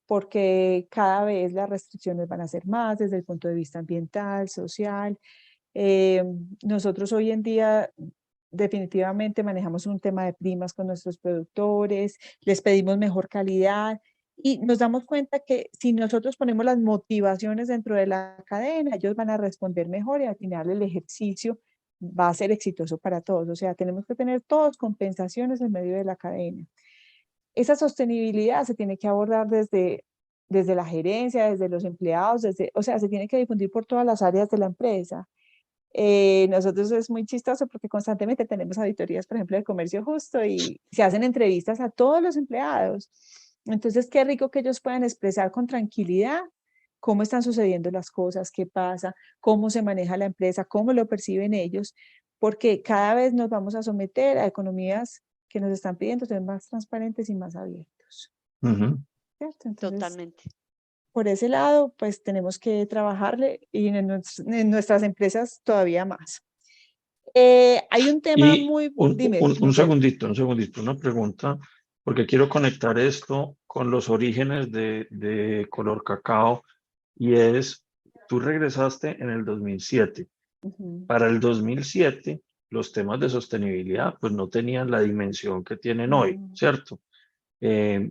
porque cada vez las restricciones van a ser más desde el punto de vista ambiental, social. Eh, Nosotros hoy en día definitivamente manejamos un tema de primas con nuestros productores, les pedimos mejor calidad y nos damos cuenta que si nosotros ponemos las motivaciones dentro de la cadena, ellos van a responder mejor y al final el ejercicio va a ser exitoso para todos. O sea, tenemos que tener todos compensaciones en medio de la cadena. Esa sostenibilidad se tiene que abordar desde la gerencia, desde los empleados, o sea, se tiene que difundir por todas las áreas de la empresa. Nosotros es muy chistoso porque constantemente tenemos auditorías, por ejemplo, de comercio justo y se hacen entrevistas a todos los empleados. Entonces, qué rico que ellos puedan expresar con tranquilidad cómo están sucediendo las cosas, qué pasa, cómo se maneja la empresa, cómo lo perciben ellos, porque cada vez nos vamos a someter a economías que nos están pidiendo ser más transparentes y más abiertos. Ujú. ¿Cierto? Entonces, Totalmente. por ese lado, pues tenemos que trabajarle y en nuestras empresas todavía más. Hay un tema Y muy, un, dime, un, dime, un Pedro. segundito, una pregunta, porque quiero conectar esto con los orígenes de Color Cacao, y es, tú regresaste en el 2007. Ujú. Para el 2007, los temas de sostenibilidad pues no tenían la dimensión que tienen hoy, No. ¿cierto? Eh,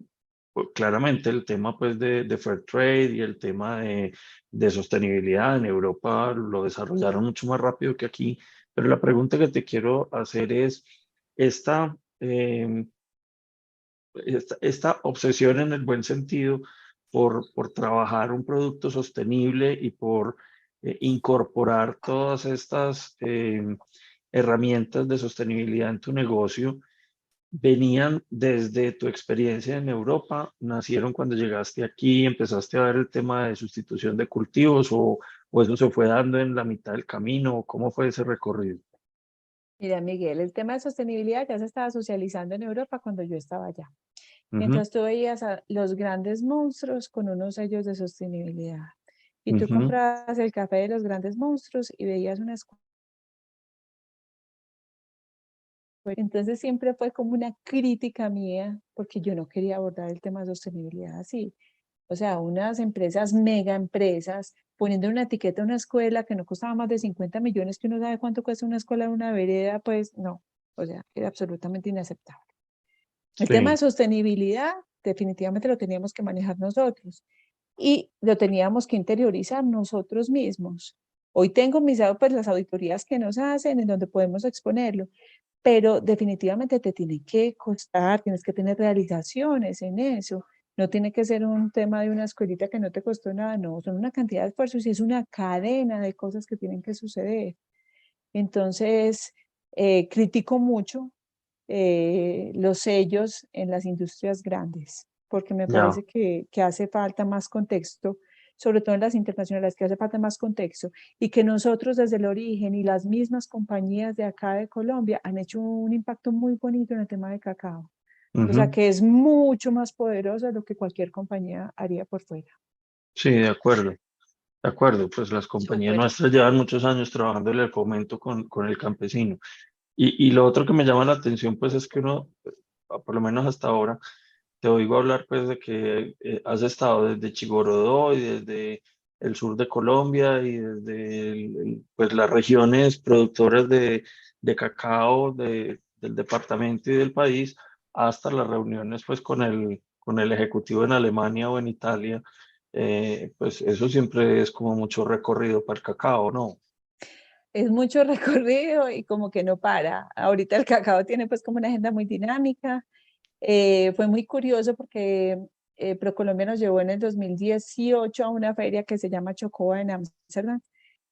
pues, claramente el tema pues de Fair Trade y el tema de sostenibilidad en Europa lo desarrollaron mucho más rápido que aquí, pero la pregunta que te quiero hacer es, esta, em, esta obsesión en el buen sentido por trabajar un producto sostenible y por incorporar todas estas herramientas de sostenibilidad en tu negocio, ¿venían desde tu experiencia en Europa? ¿Nacieron cuando llegaste aquí y empezaste a ver el tema de sustitución de cultivos o eso se fue dando en la mitad del camino? ¿Cómo fue ese recorrido? Mira, Miguel, el tema de sostenibilidad ya se estaba socializando en Europa cuando yo estaba allá. Ujú, Mientras tú veías a los grandes monstruos con unos sellos de sostenibilidad. Y tú ujú, comprabas el café de los grandes monstruos y veías una escuela. Entonces siempre fue como una crítica mía porque yo no quería abordar el tema de sostenibilidad así. O sea, unas empresas, mega empresas, poniendo una etiqueta a una escuela que no costaba más de 50 millones, que uno sabe cuánto cuesta una escuela en una vereda, pues no. O sea, era absolutamente inaceptable. El tema de sí, sostenibilidad definitivamente lo teníamos que manejar nosotros y lo teníamos que interiorizar nosotros mismos. Hoy tengo mis pues, las auditorías que nos hacen en donde podemos exponerlo, pero definitivamente te tiene que costar, tienes que tener realizaciones en eso. No tiene que ser un tema de una escuelita que no te costó nada, no, son una cantidad de esfuerzos y es una cadena de cosas que tienen que suceder. Entonces, critico mucho los sellos en las industrias grandes, porque me ya. parece que hace falta más contexto, sobre todo en las internacionales, que hace falta más contexto, y que nosotros desde el origen y las mismas compañías de acá de Colombia han hecho un impacto muy bonito en el tema de cacao. O sea, Ujú. que es mucho más poderoso de lo que cualquier compañía haría por fuera. Sí, de acuerdo. De acuerdo, pues las compañías Súper. nuestras llevan muchos años trabajando en el fomento con el campesino. Y lo otro que me llama la atención, pues es que uno, por lo menos hasta ahora, te oigo hablar pues de que has estado desde Chigorodó y desde el sur de Colombia y desde pues las regiones productoras de cacao del departamento y del país hasta las reuniones pues con el ejecutivo en Alemania o en Italia. Pues eso siempre es como mucho recorrido para el cacao, ¿no? Es mucho recorrido y como que no para. Ahorita el cacao tiene pues como una agenda muy dinámica. Fue muy curioso porque ProColombia nos llevó en el 2018 a una feria que se llama Chocoa en Ámsterdam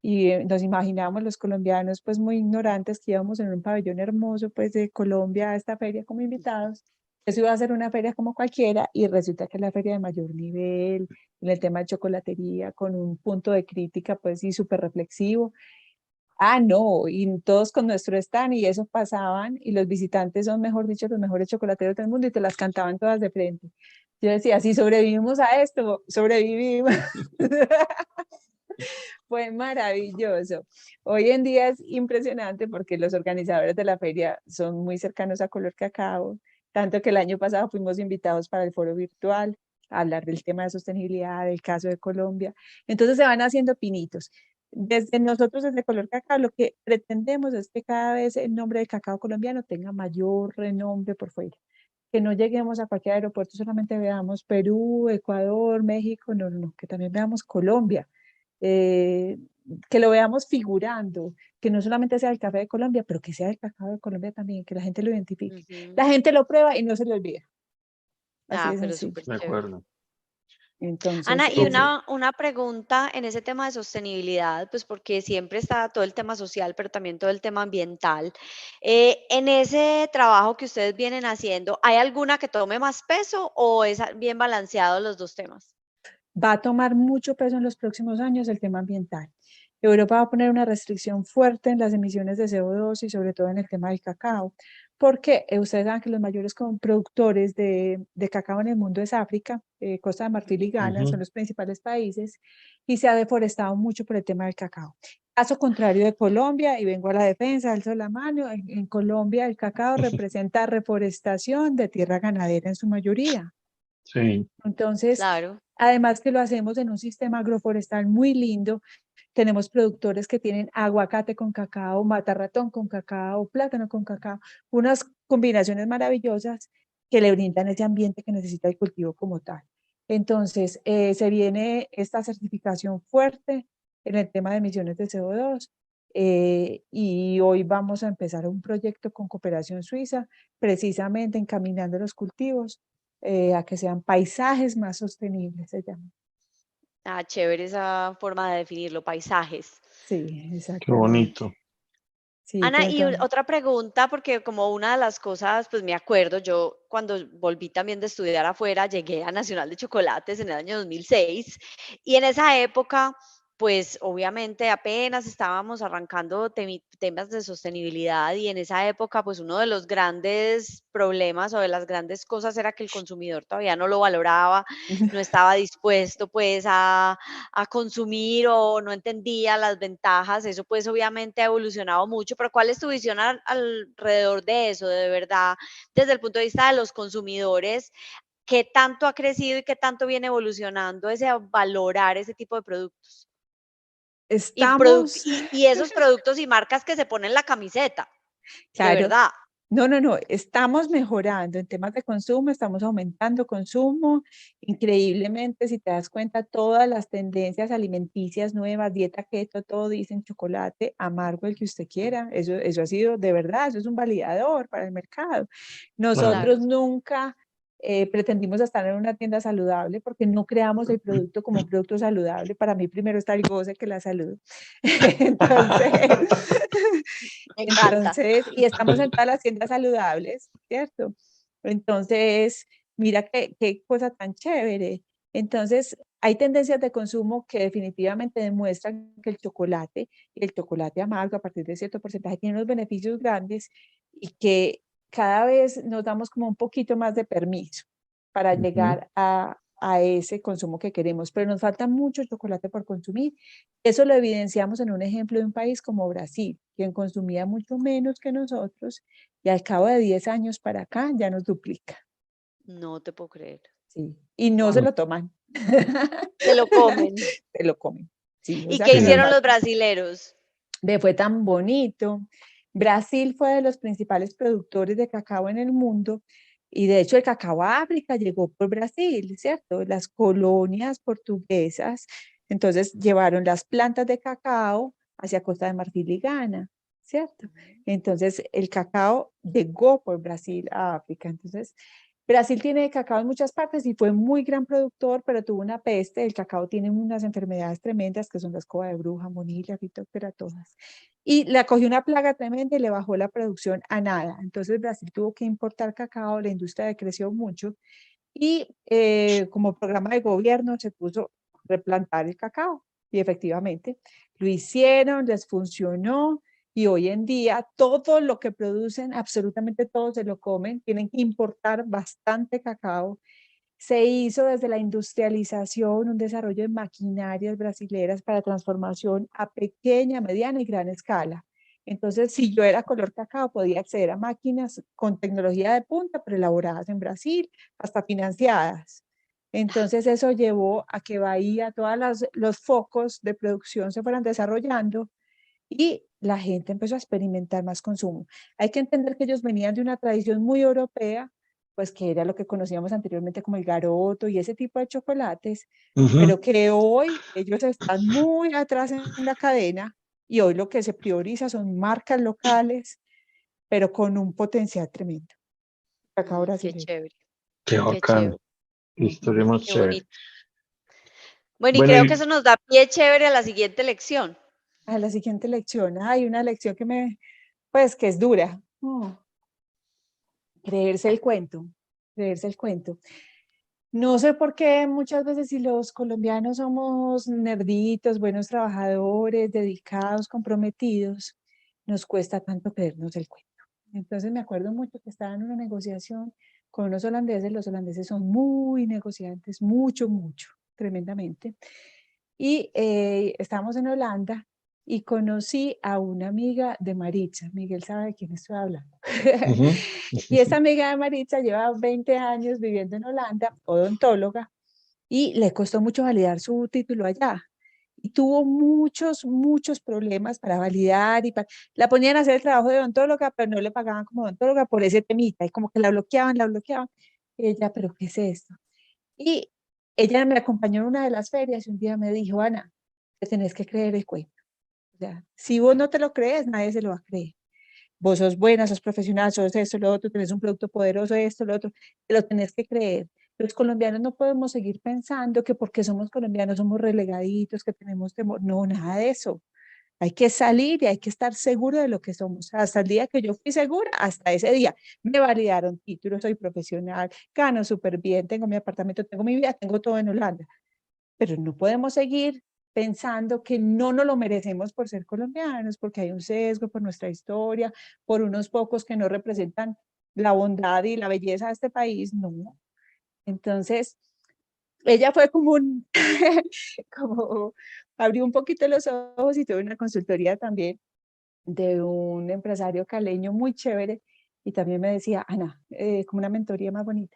y nos imaginábamos los colombianos pues muy ignorantes que íbamos en un pabellón hermoso pues de Colombia a esta feria como invitados. Eso iba a ser una feria como cualquiera y resulta que es la feria de mayor nivel en el tema de chocolatería con un punto de crítica pues sí súper reflexivo. Ah, no, y todos con nuestro stand y eso pasaban y los visitantes son, mejor dicho, los mejores chocolateros del mundo y te las cantaban todas de frente. Yo decía, si sobrevivimos a esto, sobrevivimos. Fue maravilloso. Hoy en día es impresionante porque los organizadores de la feria son muy cercanos a Color Cacao, tanto que el año pasado fuimos invitados para el foro virtual a hablar del tema de sostenibilidad, del caso de Colombia. Entonces se van haciendo pinitos. Desde nosotros, desde Color Cacao, lo que pretendemos es que cada vez el nombre de cacao colombiano tenga mayor renombre por fuera. Que no lleguemos a cualquier aeropuerto, solamente veamos Perú, Ecuador, México, no, no, no, que también veamos Colombia, eh, que lo veamos figurando, que no solamente sea el café de Colombia, pero que sea el cacao de Colombia también, que la gente lo identifique. Ujú. La gente lo prueba y no se le olvida, así Ah, de pero sencillo. súper De chévere. acuerdo. Entonces, Ana, y Súper. una pregunta en ese tema de sostenibilidad, pues porque siempre está todo el tema social, pero también todo el tema ambiental. En ese trabajo que ustedes vienen haciendo, ¿hay alguna que tome más peso o es bien balanceado los dos temas? va a tomar mucho peso en los próximos años el tema ambiental. Europa va a poner una restricción fuerte en las emisiones de CO2 y sobre todo en el tema del cacao, porque ustedes saben que los mayores productores de cacao en el mundo es África, Costa de Marfil y Ghana son Ujú. los principales países y se ha deforestado mucho por el tema del cacao. Caso contrario de Colombia, y vengo a la defensa, alzo la mano, en Colombia el cacao representa reforestación de tierra ganadera en su mayoría. Sí. Entonces, Claro. además que lo hacemos en un sistema agroforestal muy lindo, tenemos productores que tienen aguacate con cacao, matarratón con cacao, plátano con cacao, unas combinaciones maravillosas que le brindan ese ambiente que necesita el cultivo como tal. Entonces, se viene esta certificación fuerte en el tema de emisiones de CO2 y hoy vamos a empezar un proyecto con Cooperación Suiza, precisamente encaminando los cultivos a que sean paisajes más sostenibles, se llama. Ah, chévere esa forma de definirlo, paisajes. Sí, Qué exactamente. bonito. Sí, Ana, pero y entonces, otra pregunta, porque como una de las cosas, pues me acuerdo, yo cuando volví también de estudiar afuera, llegué a Nacional de Chocolates en el año 2006 y en esa época, pues obviamente apenas estábamos arrancando temas de sostenibilidad y en esa época, pues uno de los grandes problemas o de las grandes cosas era que el consumidor todavía no lo valoraba, no estaba dispuesto pues a consumir o no entendía las ventajas. Eso pues obviamente ha evolucionado mucho, pero ¿cuál es tu visión alrededor de eso, de verdad, desde el punto de vista de los consumidores? ¿Qué tanto ha crecido y qué tanto viene evolucionando ese valorar ese tipo de productos? estamos, Y esos productos y marcas que se ponen la camiseta, de claro, verdad. no, estamos mejorando en temas de consumo, estamos aumentando consumo increíblemente, si te das cuenta, todas las tendencias alimenticias nuevas, dieta keto, todo dicen chocolate amargo, el que usted quiera, eso ha sido de verdad, eso es un validador para el mercado. Claro. Nosotros nunca pretendimos estar en una tienda saludable porque no creamos el producto como un producto saludable. Para mí primero está el goce que la salud. Entonces, Me encanta. entonces, y estamos en todas las tiendas saludables, ¿cierto? Entonces, mira qué cosa tan chévere. Entonces, hay tendencias de consumo que definitivamente demuestran que el chocolate amargo a partir de cierto porcentaje tiene unos beneficios grandes y que cada vez nos damos como un poquito más de permiso para llegar a ese consumo que queremos, pero nos falta mucho chocolate por consumir. Eso lo evidenciamos en un ejemplo de un país como Brasil, quien consumía mucho menos que nosotros y al cabo de 10 años para acá ya nos duplica. No te puedo creer. Sí. Y no se Wow. lo toman. Se lo comen. Se lo comen. Sí, o ¿Y sea qué que nos hicieron falta. los brasileros? Fue tan bonito. Brasil fue de los principales productores de cacao en el mundo y de hecho el cacao a África llegó por Brasil, ¿cierto? Las colonias portuguesas, entonces llevaron las plantas de cacao hacia Costa de Marfil y Ghana, ¿cierto? Entonces el cacao llegó por Brasil a África. Entonces Brasil tiene cacao en muchas partes y fue muy gran productor, pero tuvo una peste. El cacao tiene unas enfermedades tremendas que son la escoba de bruja, monilla, fitóctera, todas. Y le acogió una plaga tremenda y le bajó la producción a nada. Entonces Brasil tuvo que importar cacao, la industria decreció mucho y como programa de gobierno se puso a replantar el cacao. Y efectivamente lo hicieron, les funcionó y hoy en día todo lo que producen, absolutamente todo se lo comen, tienen que importar bastante cacao. Se hizo desde la industrialización un desarrollo de maquinarias brasileras para transformación a pequeña, mediana y gran escala. Entonces, si yo era color cacao, podía acceder a máquinas con tecnología de punta, pero elaboradas en Brasil, hasta financiadas. Entonces, eso llevó a que Bahía, todos los focos de producción se fueran desarrollando y la gente empezó a experimentar más consumo. Hay que entender que ellos venían de una tradición muy europea, pues que era lo que conocíamos anteriormente como el garoto y ese tipo de chocolates, pero que hoy ellos están muy atrás en la cadena y hoy lo que se prioriza son marcas locales, pero con un potencial tremendo. Cacao Qué brasileño. chévere, Qué qué bacano. chévere, Historia más qué chévere. bonito. Bueno, y Bueno, creo que eso nos da pie chévere a la siguiente lección. A la siguiente lección, hay una lección pues que es dura. Creerse el cuento, creerse el cuento. No sé por qué muchas veces si los colombianos somos nerditos, buenos trabajadores, dedicados, comprometidos, nos cuesta tanto creernos el cuento. Entonces me acuerdo mucho que estaba en una negociación con unos holandeses, los holandeses son muy negociantes, mucho, tremendamente. Y estábamos en Holanda y conocí a una amiga de Maritza. Miguel sabe de quién estoy hablando. Y esta amiga de Maritza lleva 20 años viviendo en Holanda, odontóloga, y le costó mucho validar su título allá. y tuvo muchos problemas para validar y la ponían a hacer el trabajo de odontóloga, pero no le pagaban como odontóloga por ese temita y como que la bloqueaban. Y ella, ¿pero qué es esto? Y ella me acompañó en una de las ferias y un día me dijo, Ana, te tenés que creer el cuento. O sea, si vos no te lo crees, nadie se lo va a creer. Vos sos buena, sos profesional, sos esto, lo otro, tenés un producto poderoso, esto, lo otro, te lo tenés que creer. Los colombianos no podemos seguir pensando que porque somos colombianos somos relegaditos, que tenemos temor. No, nada de eso. Hay que salir y hay que estar seguro de lo que somos. Hasta el día que yo fui segura, hasta ese día me validaron títulos, soy profesional, gano súper bien, tengo mi apartamento, tengo mi vida, tengo todo en Holanda. Pero no podemos seguir pensando que no nos lo merecemos por ser colombianos, porque hay un sesgo por nuestra historia, por unos pocos que no representan la bondad y la belleza de este país. No. Entonces, ella fue como como abrió un poquito los ojos y tuve una consultoría también de un empresario caleño muy chévere y también me decía, Ana, como una mentoría más bonita,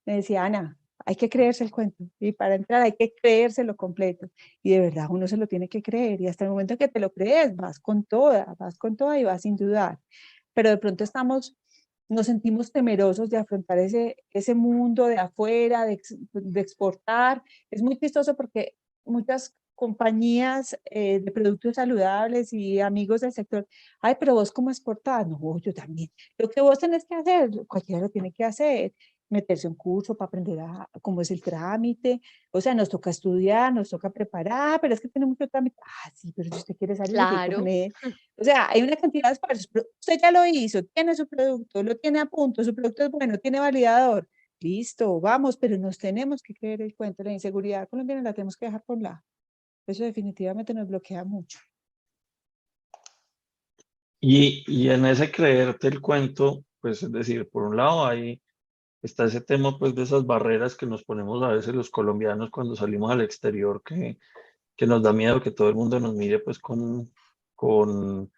me decía, Ana, hay que creerse el cuento y para entrar hay que creérselo completo y de verdad uno se lo tiene que creer y hasta el momento que te lo crees vas con toda y vas sin dudar, pero de pronto nos sentimos temerosos de afrontar ese mundo de afuera, de exportar. Es muy chistoso porque muchas compañías de productos saludables y amigos del sector, ay, pero vos cómo exportás, no, yo también. Lo que vos tenés que hacer, cualquiera lo tiene que hacer, meterse a un curso para aprender cómo es el trámite, o sea, nos toca estudiar, nos toca preparar, pero es que tiene mucho trámite, sí, pero si usted quiere salir, le tiene que Claro. poner, o sea, hay una cantidad de esfuerzos, pero usted ya lo hizo, tiene su producto, lo tiene a punto, su producto es bueno, tiene validador, listo, vamos, pero nos tenemos que creer el cuento, la inseguridad colombiana la tenemos que dejar por un lado, eso definitivamente nos bloquea mucho. Y en ese creerte el cuento, pues es decir, por un lado ahí está ese tema pues de esas barreras que nos ponemos a veces los colombianos cuando salimos al exterior, que nos da miedo que todo el mundo nos mire pues con, con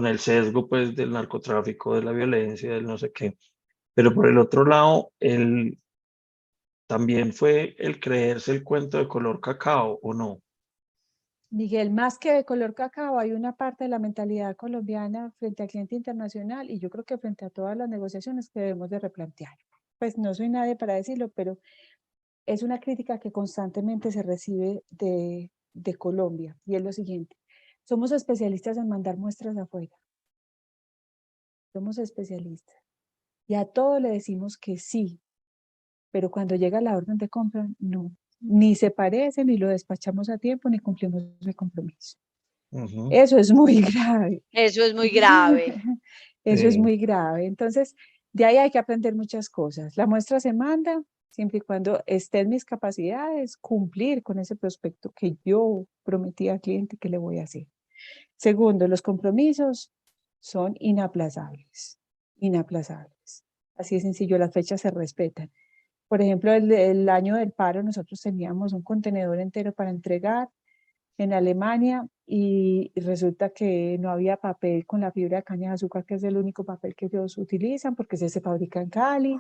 el sesgo pues del narcotráfico, de la violencia, del no sé qué. Pero por el otro lado, también fue el creerse el cuento de color cacao, ¿o no? Miguel, más que de color cacao, hay una parte de la mentalidad colombiana frente al cliente internacional y yo creo que frente a todas las negociaciones que debemos de replantear. Pues no soy nadie para decirlo, pero es una crítica que constantemente se recibe de Colombia y es lo siguiente. Somos especialistas en mandar muestras afuera. Somos especialistas. Y a todo le decimos que sí, pero cuando llega la orden de compra, no. Ni se parece, ni lo despachamos a tiempo, ni cumplimos el compromiso. Ujú. Eso es muy grave. Eso es muy grave. Eso es Sí, muy grave. Entonces, de ahí hay que aprender muchas cosas. La muestra se manda siempre y cuando esté en mis capacidades, cumplir con ese prospecto que yo prometí al cliente que le voy a hacer. Segundo, los compromisos son inaplazables, inaplazables. Así de sencillo, las fechas se respetan. Por ejemplo, el año del paro, nosotros teníamos un contenedor entero para entregar en Alemania y resulta que no había papel con la fibra de caña de azúcar, que es el único papel que ellos utilizan porque se fabrica en Cali.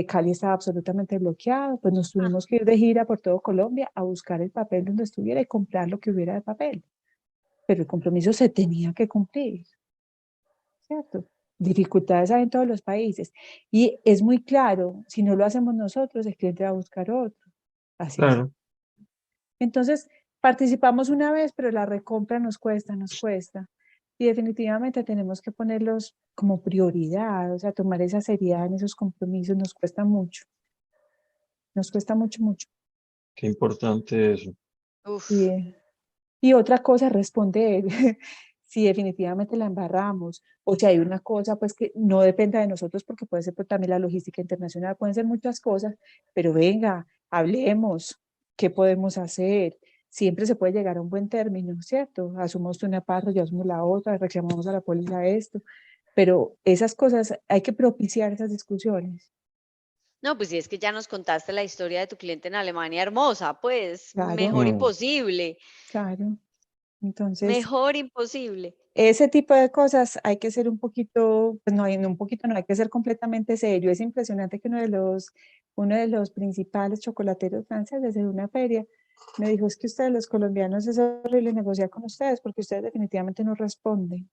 Cali estaba absolutamente bloqueado, pues nos Ah, tuvimos que ir de gira por todo Colombia a buscar el papel donde estuviera y comprar lo que hubiera de papel. Pero el compromiso se tenía que cumplir, ¿cierto? Dificultades hay en todos los países. Y es muy claro, si no lo hacemos nosotros, el cliente va a buscar otro. Así es. claro. Entonces, participamos una vez, pero la recompra nos cuesta, nos cuesta. Y definitivamente tenemos que ponerlos como prioridad, o sea, tomar esa seriedad en esos compromisos nos cuesta mucho. Nos cuesta mucho, mucho. Qué importante eso. uf. Y, y otra cosa es responder si definitivamente la embarramos o si hay una cosa pues que no dependa de nosotros porque puede ser pues, también la logística internacional, pueden ser muchas cosas, pero venga, hablemos, ¿qué podemos hacer? Siempre se puede llegar a un buen término, ¿cierto? Asumamos una parte, yo asumo la otra, reclamamos a la policía esto, pero esas cosas hay que propiciar esas discusiones. No, pues si es que ya nos contaste la historia de tu cliente en Alemania hermosa, pues Claro, mejor Mm, imposible, claro. Entonces, mejor imposible. ese tipo de cosas hay que ser un poquito, pues no, un poquito, no hay que ser completamente serio. Es impresionante que uno de los principales chocolateros franceses en una feria Me dijo, es que ustedes los colombianos es horrible negociar con ustedes porque ustedes definitivamente no responden.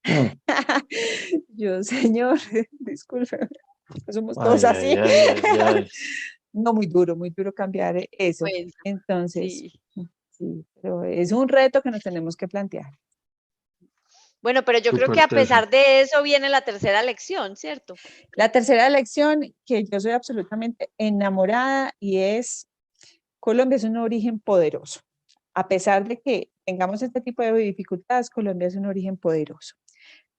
Mm. Yo, señor, disculpe, somos todos Ay, ay, así. ay, ay, ay. No, muy duro cambiar eso. Bueno, Entonces, sí. sí, pero es un reto que nos tenemos que plantear. Bueno, pero yo creo que Súper a teso. pesar de eso viene la tercera lección, ¿cierto? La tercera lección que yo soy absolutamente enamorada y es, Colombia es un origen poderoso. A pesar de que tengamos este tipo de dificultades, Colombia es un origen poderoso.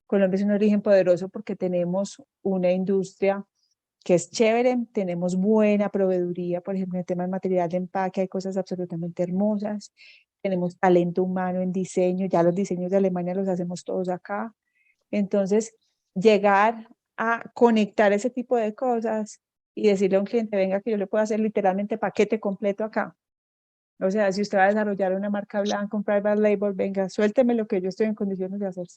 Colombia es un origen poderoso porque tenemos una industria que es chévere, tenemos buena proveeduría, por ejemplo, en el tema del material de empaque hay cosas absolutamente hermosas, tenemos talento humano en diseño, ya los diseños de Alemania los hacemos todos acá. Entonces, llegar a conectar ese tipo de cosas y decirle a un cliente, venga, que yo le puedo hacer literalmente paquete completo acá. O sea, si usted va a desarrollar una marca blanca, un private label, venga, suélteme lo que yo estoy en condiciones de hacer.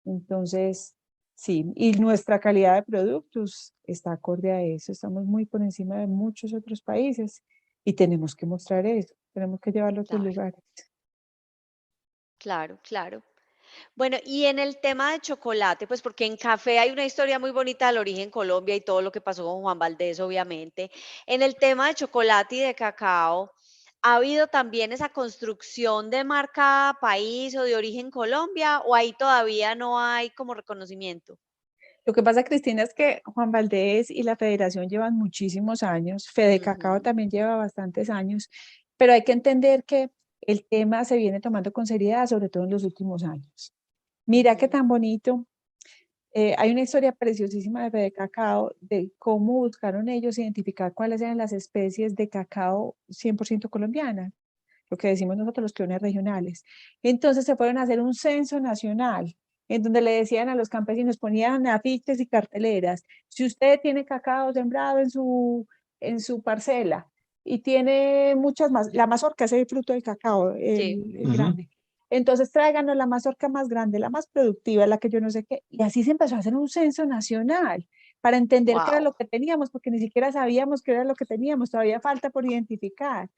Entonces, sí, y nuestra calidad de productos está acorde a eso. Estamos muy por encima de muchos otros países y tenemos que mostrar eso. Tenemos que llevarlo a otros Claro, lugares. claro, claro. Bueno, y en el tema de chocolate, pues porque en café hay una historia muy bonita del origen Colombia y todo lo que pasó con Juan Valdés, obviamente. En el tema de chocolate y de cacao, ¿ha habido también esa construcción de marca país o de origen Colombia o ahí todavía no hay como reconocimiento? Lo que pasa, Cristina, es que Juan Valdés y la federación llevan muchísimos años, Fede Cacao Ujú, también lleva bastantes años, pero hay que entender que el tema se viene tomando con seriedad, sobre todo en los últimos años. Mira qué ujú. tan bonito. Hay una historia preciosísima de Fede Cacao, de cómo buscaron ellos identificar cuáles eran las especies de cacao 100% colombianas, lo que decimos nosotros los clones regionales. Entonces se fueron a hacer un censo nacional, en donde le decían a los campesinos, ponían afiches y carteleras, si usted tiene cacao sembrado en su parcela y tiene muchas más, la mazorca es el fruto del cacao, Sí, el Ujú. grande. Entonces tráiganos la mazorca más grande, la más productiva, la que yo no sé qué. Y así se empezó a hacer un censo nacional para entender qué era wow, lo que teníamos, porque ni siquiera sabíamos qué era lo que teníamos, todavía falta por identificar.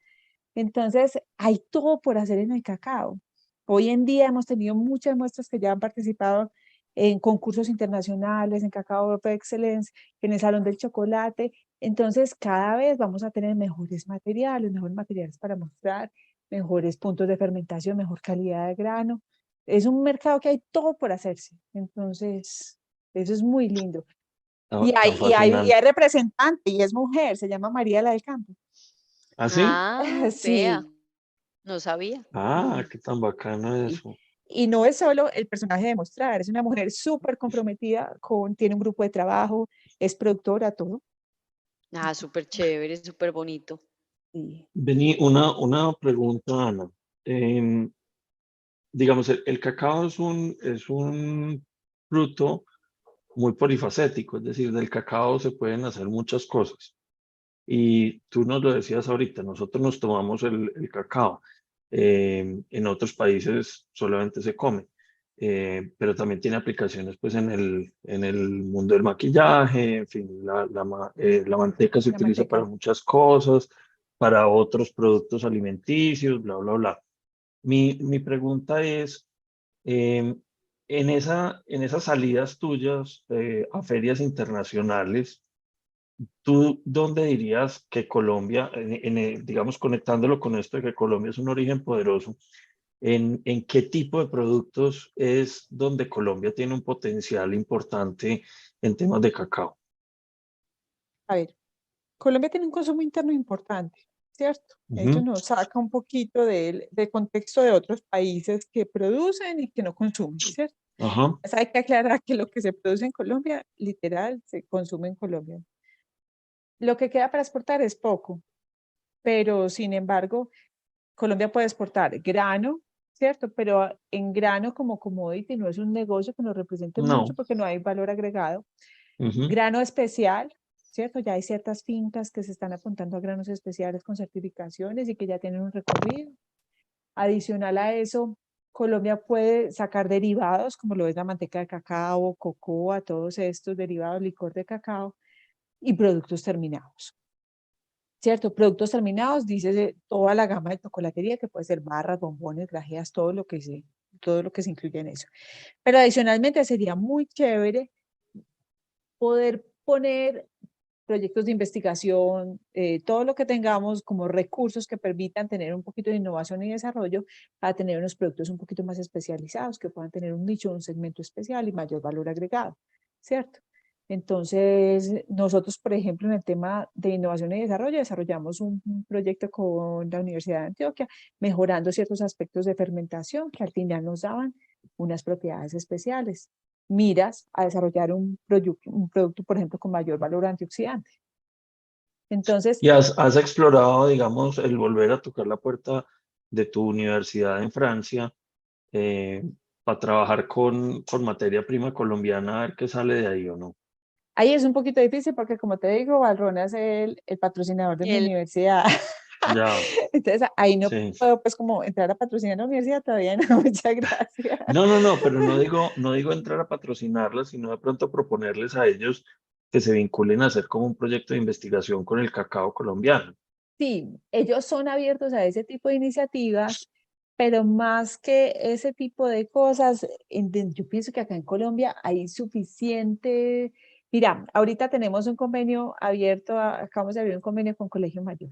Entonces, hay todo por hacer en el cacao. Hoy en día hemos tenido muchas muestras que ya han participado en concursos internacionales, en Cacao Europe Excellence, en el Salón del Chocolate. Entonces, cada vez vamos a tener mejores materiales para mostrar, mejores puntos de fermentación, mejor calidad de grano. Es un mercado que hay todo por hacerse. Entonces, eso es muy lindo. Tan, tan Y hay fascinante. representante y es mujer, se llama María la del Campo. ¿Ah, sí? ah, vea, Sí, no sabía. Ah, qué tan bacano y, eso. y no es solo el personaje de mostrar, es una mujer súper comprometida, tiene un grupo de trabajo, es productora, todo. Ah, súper chévere, súper bonito. Y Vení, una pregunta, Ana. Em, digamos, el cacao es un fruto muy polifacético, es decir, del cacao se pueden hacer muchas cosas. Y tú nos lo decías ahorita, nosotros nos tomamos el cacao. En otros países solamente se come. Pero también tiene aplicaciones pues en el mundo del maquillaje, en fin, la manteca se la utiliza para manteca. muchas cosas, para otros productos alimenticios, bla, bla, bla. Mi pregunta es, eh, en esas salidas tuyas a ferias internacionales, ¿tú dónde dirías que Colombia, digamos, conectándolo con esto de que Colombia es un origen poderoso, en qué tipo de productos es donde Colombia tiene un potencial importante en temas de cacao? A ver, Colombia tiene un consumo interno importante, ¿cierto? Eso Ujú. nos saca un poquito del contexto de otros países que producen y que no consumen, ¿cierto? Ajá. Pues hay que aclarar que lo que se produce en Colombia, literal, se consume en Colombia. Lo que queda para exportar es poco, pero sin embargo, Colombia puede exportar grano, ¿cierto? Pero en grano como commodity no es un negocio que nos represente mucho No. porque no hay valor agregado. Ujú. Grano especial, ¿cierto? Ya hay ciertas fincas que se están apuntando a granos especiales con certificaciones y que ya tienen un recorrido. Adicional a eso, Colombia puede sacar derivados, como lo es la manteca de cacao, cocoa, todos estos derivados, licor de cacao y productos terminados. ¿cierto? Productos terminados, dice toda la gama de chocolatería, que puede ser barras, bombones, grajeas, todo lo que se incluye en eso. Pero adicionalmente sería muy chévere poder poner proyectos de investigación, todo lo que tengamos como recursos que permitan tener un poquito de innovación y desarrollo para tener unos productos un poquito más especializados, que puedan tener un nicho, un segmento especial y mayor valor agregado, ¿cierto? Entonces, nosotros, por ejemplo, en el tema de innovación y desarrollo, desarrollamos un proyecto con la Universidad de Antioquia, mejorando ciertos aspectos de fermentación que al final nos daban unas propiedades especiales. Miras a desarrollar un producto, por ejemplo, con mayor valor antioxidante. Entonces, ¿Y has explorado, digamos, el volver a tocar la puerta de tu universidad en Francia para trabajar con materia prima colombiana, a ver qué sale de ahí o no? ahí es un poquito difícil porque, como te digo, Valrhona es el patrocinador de mi El, universidad. Ya, Entonces, ahí no sí. puedo, pues, como entrar a patrocinar la universidad todavía, no, muchas gracias. No, pero no digo entrar a patrocinarla, sino de pronto proponerles a ellos que se vinculen a hacer como un proyecto de investigación con el cacao colombiano. Sí, ellos son abiertos a ese tipo de iniciativas, pero más que ese tipo de cosas, yo pienso que acá en Colombia hay suficiente. Mira, ahorita tenemos un convenio abierto, acabamos de abrir un convenio con Colegio Mayor,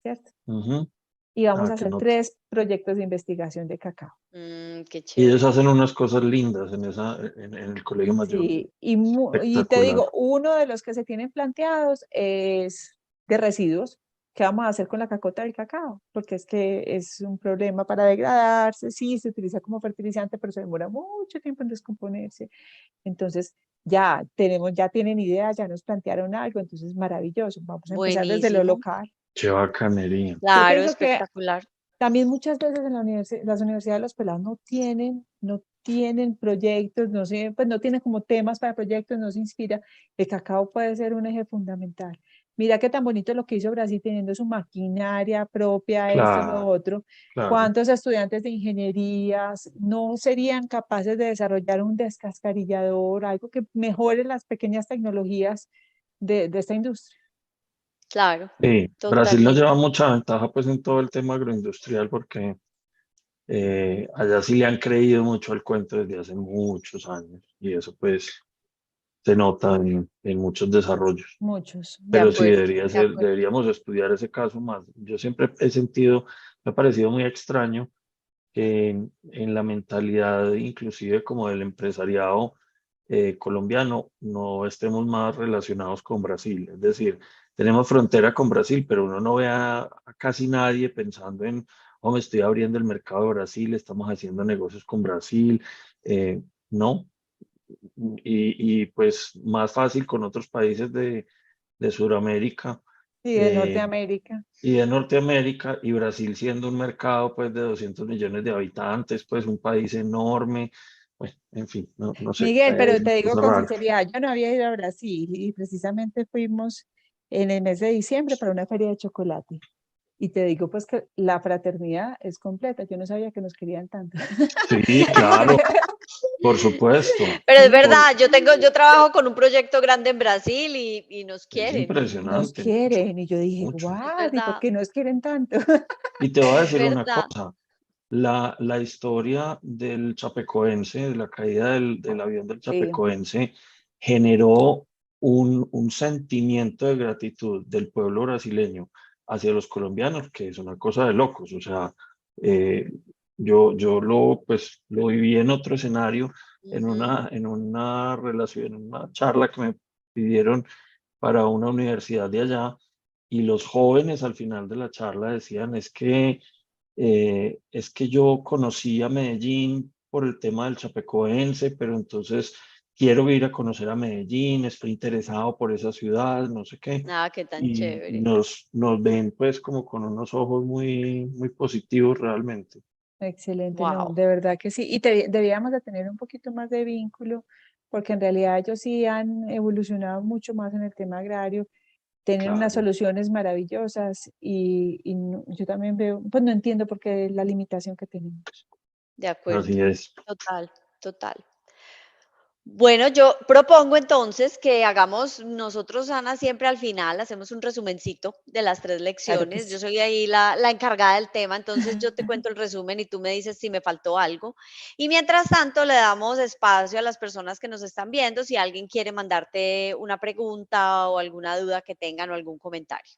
¿cierto? Ujú. Y vamos a Qué hacer nota. 3 proyectos de investigación de cacao. qué Y ellos chévere. hacen unas cosas lindas en el Colegio Mayor. Sí, y te Espectacular. digo, uno de los que se tienen planteados es de residuos. ¿Qué vamos a hacer con la cacota del cacao? Porque es que es un problema para degradarse, sí, se utiliza como fertilizante, pero se demora mucho tiempo en descomponerse. Entonces, ya tienen ideas, ya nos plantearon algo, entonces maravilloso. Vamos a empezar desde lo Buenísimo. local. Qué bacanería. Yo Claro, pienso que espectacular. también muchas veces en las universidades los pelados no tienen proyectos, no sé, pues no tienen como temas para proyectos, no se inspira. El cacao puede ser un eje fundamental. Mira qué tan bonito lo que hizo Brasil teniendo su maquinaria propia, esto, lo Claro, otro. claro. ¿Cuántos estudiantes de ingenierías no serían capaces de desarrollar un descascarillador, algo que mejore las pequeñas tecnologías de esta industria? Claro, Sí, Brasil nos lleva totalmente. mucha ventaja pues en todo el tema agroindustrial porque allá sí le han creído mucho al cuento desde hace muchos años y eso pues se nota en muchos desarrollos. Muchos, De Pero sí acuerdo, de acuerdo. deberíamos estudiar ese caso más. Yo siempre he sentido, me ha parecido muy extraño que en la mentalidad inclusive como del empresariado colombiano no estemos más relacionados con Brasil. Es decir, tenemos frontera con Brasil, pero uno no ve a casi nadie pensando en, oh, me estoy abriendo el mercado de Brasil, estamos haciendo negocios con Brasil. No, pues más fácil con otros países de Sudamérica Sí, de eh, Norteamérica. y de Norteamérica, y Brasil siendo un mercado pues de 200 millones de habitantes, pues un país enorme, pues en fin, no sé, Miguel, pero es te una digo cosa con rara. sinceridad, yo no había ido a Brasil y precisamente fuimos en el mes de diciembre para una feria de chocolate. Y te digo pues que la fraternidad es completa. Yo no sabía que nos querían tanto. Sí, claro, por supuesto, Pero es por, verdad, yo trabajo con un proyecto grande en Brasil y nos es quieren. Nos impresionante, mucho, quieren. Y yo dije, mucho. Es guau, ¿y por verdad, qué nos quieren tanto? Y te voy a es decir una verdad. cosa, la historia del Chapecoense, de la caída del avión del Sí, Chapecoense, generó un sentimiento de gratitud del pueblo brasileño hacia los colombianos, que es una cosa de locos. O sea, eh, yo pues, lo viví en otro escenario, Ujú. en una relación, en una charla que me pidieron para una universidad de allá, y los jóvenes al final de la charla decían, es que yo conocí a Medellín por el tema del Chapecoense, pero entonces quiero ir a conocer a Medellín, estoy interesado por esa ciudad, no sé qué, Nada, qué tan y chévere. nos ven pues como con unos ojos muy, muy positivos realmente. excelente, no, Wow, de verdad que sí. Y debíamos de tener un poquito más de vínculo, porque en realidad ellos sí han evolucionado mucho más en el tema agrario, tienen unas Claro, soluciones maravillosas y yo también veo, pues no entiendo por qué la limitación que tenemos. de acuerdo. así es. Total, total. Bueno, yo propongo entonces que hagamos nosotros, Ana, siempre al final hacemos un resumencito de las 3 Claro que lecciones. Yo sí. soy ahí la encargada del tema, entonces yo te cuento el resumen y tú me dices si me faltó algo. Y mientras tanto, le damos espacio a las personas que nos están viendo si alguien quiere mandarte una pregunta o alguna duda que tengan o algún comentario.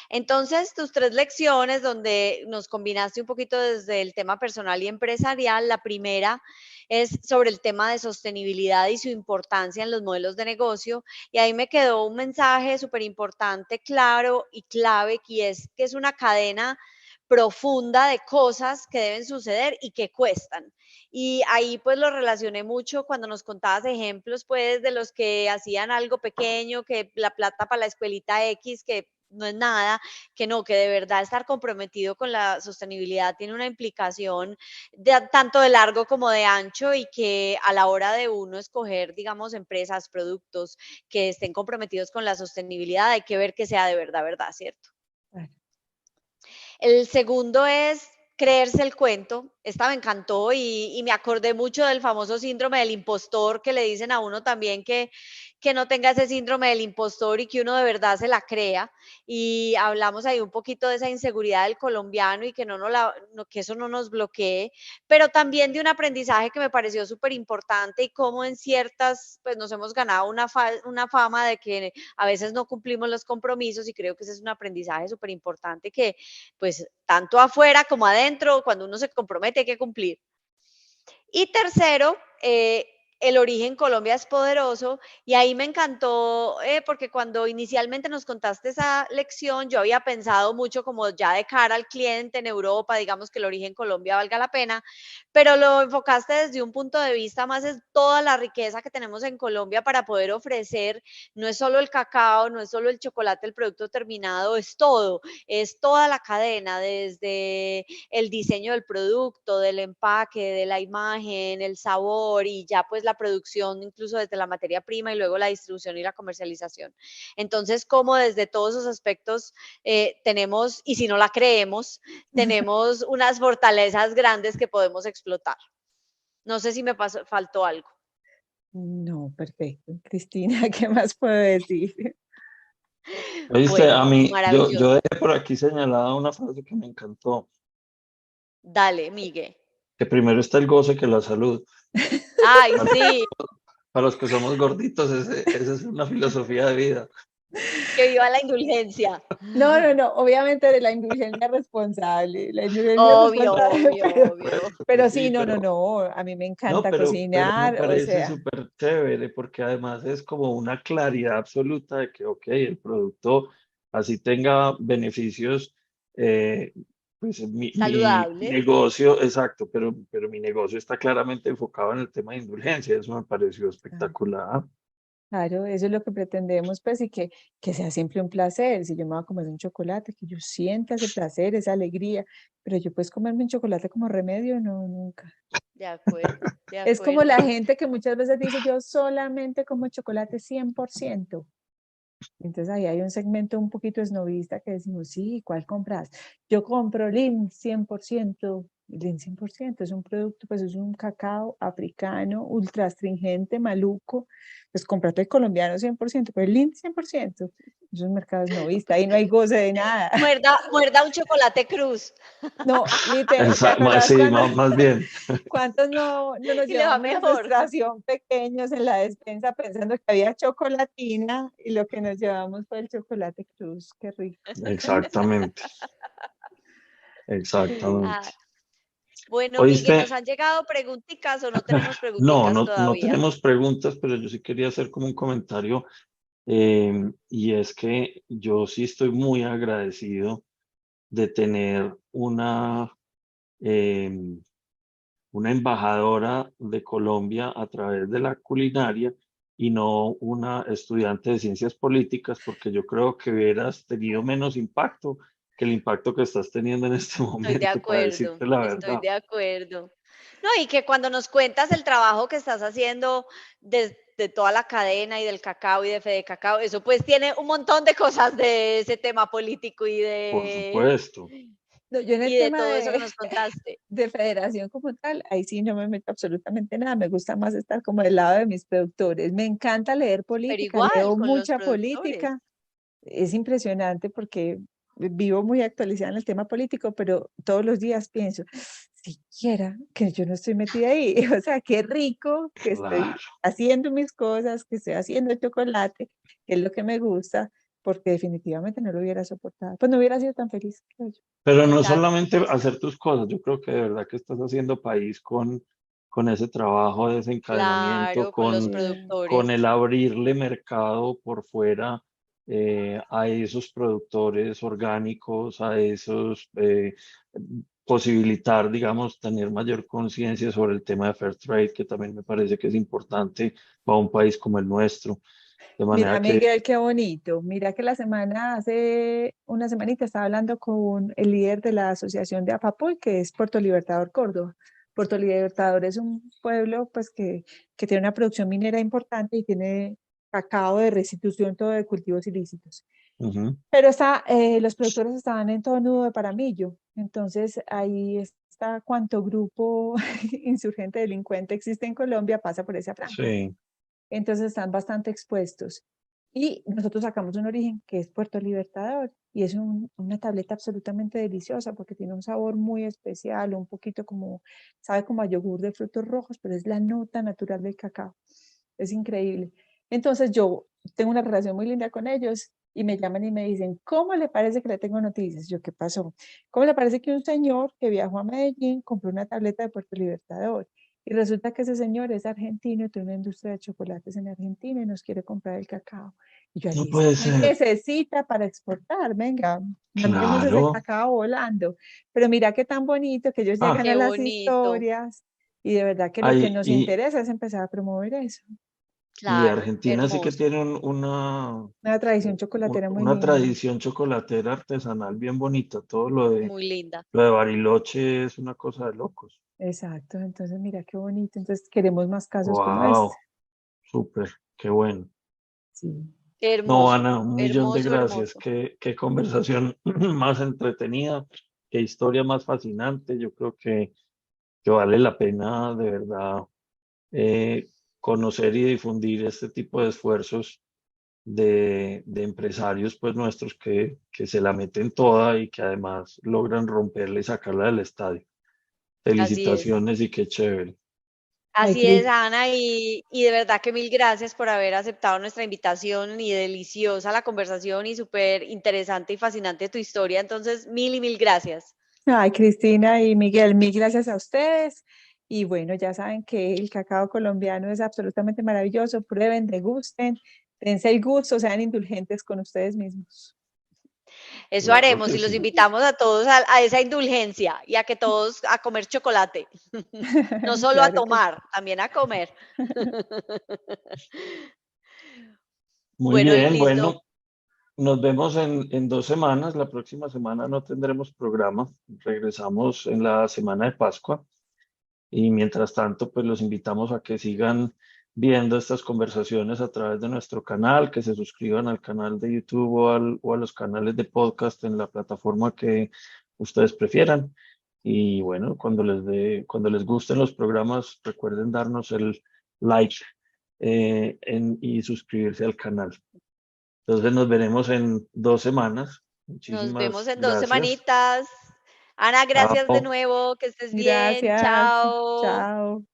Entonces, tus 3 lecciones donde nos combinaste un poquito desde el tema personal y empresarial, la primera es sobre el tema de sostenibilidad y su importancia en los modelos de negocio, y ahí me quedó un mensaje súper importante, claro y clave, que es una cadena profunda de cosas que deben suceder y que cuestan. Y ahí pues lo relacioné mucho cuando nos contabas ejemplos pues de los que hacían algo pequeño, que la plata para la escuelita X, que no es nada, que no, que de verdad estar comprometido con la sostenibilidad tiene una implicación tanto de largo como de ancho y que a la hora de uno escoger, digamos, empresas, productos que estén comprometidos con la sostenibilidad, hay que ver que sea de verdad, verdad, ¿cierto? Claro. El segundo es creerse el cuento. Esta me encantó y me acordé mucho del famoso síndrome del impostor que le dicen a uno también que no tenga ese síndrome del impostor y que uno de verdad se la crea. Y hablamos ahí un poquito de esa inseguridad del colombiano y que, que eso no nos bloquee, pero también de un aprendizaje que me pareció súper importante y cómo en ciertas, pues nos hemos ganado una fama de que a veces no cumplimos los compromisos y creo que ese es un aprendizaje súper importante que pues tanto afuera como adentro, cuando uno se compromete hay que cumplir. Y tercero, el origen Colombia es poderoso y ahí me encantó porque cuando inicialmente nos contaste esa lección yo había pensado mucho como ya de cara al cliente en Europa, digamos que el origen Colombia valga la pena, pero lo enfocaste desde un punto de vista más es toda la riqueza que tenemos en Colombia para poder ofrecer, no es solo el cacao, no es solo el chocolate, el producto terminado, es toda la cadena, desde el diseño del producto, del empaque, de la imagen, el sabor y ya pues la producción, incluso desde la materia prima y luego la distribución y la comercialización. Entonces, como desde todos esos aspectos tenemos, y si no la creemos, tenemos unas fortalezas grandes que podemos explotar. No sé si me faltó algo. No, perfecto. Cristina, ¿qué más puedo decir? Oíste, Bueno, a mí, yo maravilloso. dejé por aquí señalada una frase que me encantó, Dale, Migue. que primero está el goce que la salud. Ay, Para, sí, para los que somos gorditos, esa es una filosofía de vida. que viva la indulgencia. No, no, no, obviamente de la indulgencia responsable, la indulgencia Obvio, responsable, obvio, pero, obvio. pero Sí, sí, no, no, no, a mí me no, encanta pero me cocinar, o parece sea, súper chévere porque además es como una claridad absoluta de que, ok, el producto así tenga beneficios, eh, pues mi Saludable. negocio, exacto, pero mi negocio está claramente enfocado en el tema de indulgencia, eso me pareció espectacular. claro, eso es lo que pretendemos, pues, y que sea siempre un placer. Si yo me voy a comer un chocolate, que yo sienta ese placer, esa alegría, pero yo pues comerme un chocolate como remedio, no, nunca. De acuerdo, de Es como la acuerdo. gente que muchas veces dice, yo solamente como chocolate 100%. Entonces ahí hay un segmento un poquito esnovista que decimos, sí, ¿cuál compras? Yo compro Lin 100%. Lin 100% es un producto, pues es un cacao africano, ultra astringente, maluco. Pues cómprate el colombiano 100%, pero el Lin 100%. Es un mercado esnovista, ahí no hay goce de nada. Muerda un chocolate cruz No, literal, ¿te acordás Sí, cuando, más bien. cuántos no nos y le va llevamos de mejor. frustración pequeños en la despensa pensando que había chocolatina y lo que nos llevamos fue el chocolate cruz? Qué rico. Exactamente, Ah, exactamente. bueno, Miguel, ¿nos Oíste, han llegado preguntitas o no tenemos no, preguntitas no todavía? tenemos preguntas, pero yo sí quería hacer como un comentario, y es que yo sí estoy muy agradecido de tener em, una embajadora de Colombia a través de la culinaria y no una estudiante de ciencias políticas, porque yo creo que hubieras tenido menos impacto que el impacto que estás teniendo en este Estoy de momento, para acuerdo, decirte la estoy verdad. de acuerdo. No, y que cuando nos cuentas el trabajo que estás haciendo de toda la cadena y del cacao y de Fede Cacao, eso pues tiene un montón de cosas de ese tema político y Por de supuesto. No, yo en el y de tema todo eso que de, nos contaste. de federación como tal, ahí sí no me meto absolutamente nada. Me gusta más estar como del lado de mis productores. Me encanta leer Pero política, igual leo con los mucha productores. política. Es impresionante porque vivo muy actualizada en el tema político, pero todos los días pienso, siquiera que yo no estoy metida ahí. O sea, qué rico que estoy Claro. haciendo mis cosas, que estoy haciendo chocolate, que es lo que me gusta, porque definitivamente no lo hubiera soportado. Pues no hubiera sido tan feliz, creo yo. Pero no Exacto. solamente hacer tus cosas, yo creo que de verdad que estás haciendo país con ese trabajo de desencadenamiento, Claro, con los Sí. con productores. el abrirle mercado por fuera a esos productores orgánicos, a esos posibilitar, digamos, tener mayor conciencia sobre el tema de fair trade, que también me parece que es importante para un país como el nuestro. De Mira, manera que, Miguel, qué bonito. Mira que hace una semanita, estaba hablando con el líder de la Asociación de Apapoy, que es Puerto Libertador, Córdoba. Puerto Libertador es un pueblo pues, que tiene una producción minera importante y tiene cacao de restitución, todo de cultivos ilícitos. ujú, Pero los productores estaban en todo nudo de Paramillo. Entonces ahí está cuánto grupo insurgente delincuente existe en Colombia, pasa por esa franja. sí, Entonces están bastante expuestos. Y nosotros sacamos un origen que es Puerto Libertador y es una tableta absolutamente deliciosa porque tiene un sabor muy especial, un poquito como, sabe como a yogur de frutos rojos, pero es la nota natural del cacao. Es increíble. Entonces yo tengo una relación muy linda con ellos y me llaman y me dicen, ¿cómo le parece que le tengo noticias? Yo, ¿qué pasó? ¿Cómo le parece que un señor que viajó a Medellín compró una tableta de Puerto Libertador? Y resulta que ese señor es argentino y tiene una industria de chocolates en Argentina y nos quiere comprar el cacao. Y yo no así, puede ¿qué ser, necesita para exportar? Venga, mandemos ese claro. cacao volando. Pero mira qué tan bonito que ellos Ah, llegan a Qué las bonito. historias y de verdad que lo que ahí, nos interesa es empezar a promover eso. y Claro, Argentina sí que hermoso. tiene Una tradición chocolatera muy una linda. tradición chocolatera artesanal bien bonita. Todo Muy linda. lo de Bariloche es una cosa de locos. Exacto, entonces mira qué bonito. Entonces queremos más casos como este. Wow, súper, qué bueno. Sí. No, Hermoso, Ana, un millón de hermoso, gracias. hermoso. Qué conversación más entretenida, qué historia más fascinante. Yo creo que vale la pena de verdad eh, conocer y difundir este tipo de esfuerzos de empresarios pues nuestros que se la meten toda y que además logran romperla y sacarla del estadio. Así es. Felicitaciones y qué chévere. Ay, Así es, Cris, Ana, y de verdad que mil gracias por haber aceptado nuestra invitación y deliciosa la conversación y súper interesante y fascinante tu historia. Entonces, mil y mil gracias. ay, Cristina y Miguel, mil gracias a ustedes. Y bueno, ya saben que el cacao colombiano es absolutamente maravilloso. Prueben, degusten, dense el gusto, sean indulgentes con ustedes mismos. Eso Claro haremos que y los sí. invitamos a todos a esa indulgencia y a que todos a comer chocolate. No solo a Claro que sí. tomar, también a comer. Muy Bueno, bien, listo. bueno, nos vemos en 2 semanas. La próxima semana no tendremos programa. Regresamos en la semana de Pascua. Y mientras tanto, pues los invitamos a que sigan viendo estas conversaciones a través de nuestro canal, que se suscriban al canal de YouTube o a los canales de podcast en la plataforma que ustedes prefieran. Y bueno, cuando les gusten los programas, recuerden darnos el like y suscribirse al canal. Entonces nos veremos en 2 semanas. Nos vemos Muchísimas en dos gracias. semanitas. Ana, gracias de Chao. nuevo, que estés bien. Gracias. Chao. Chao.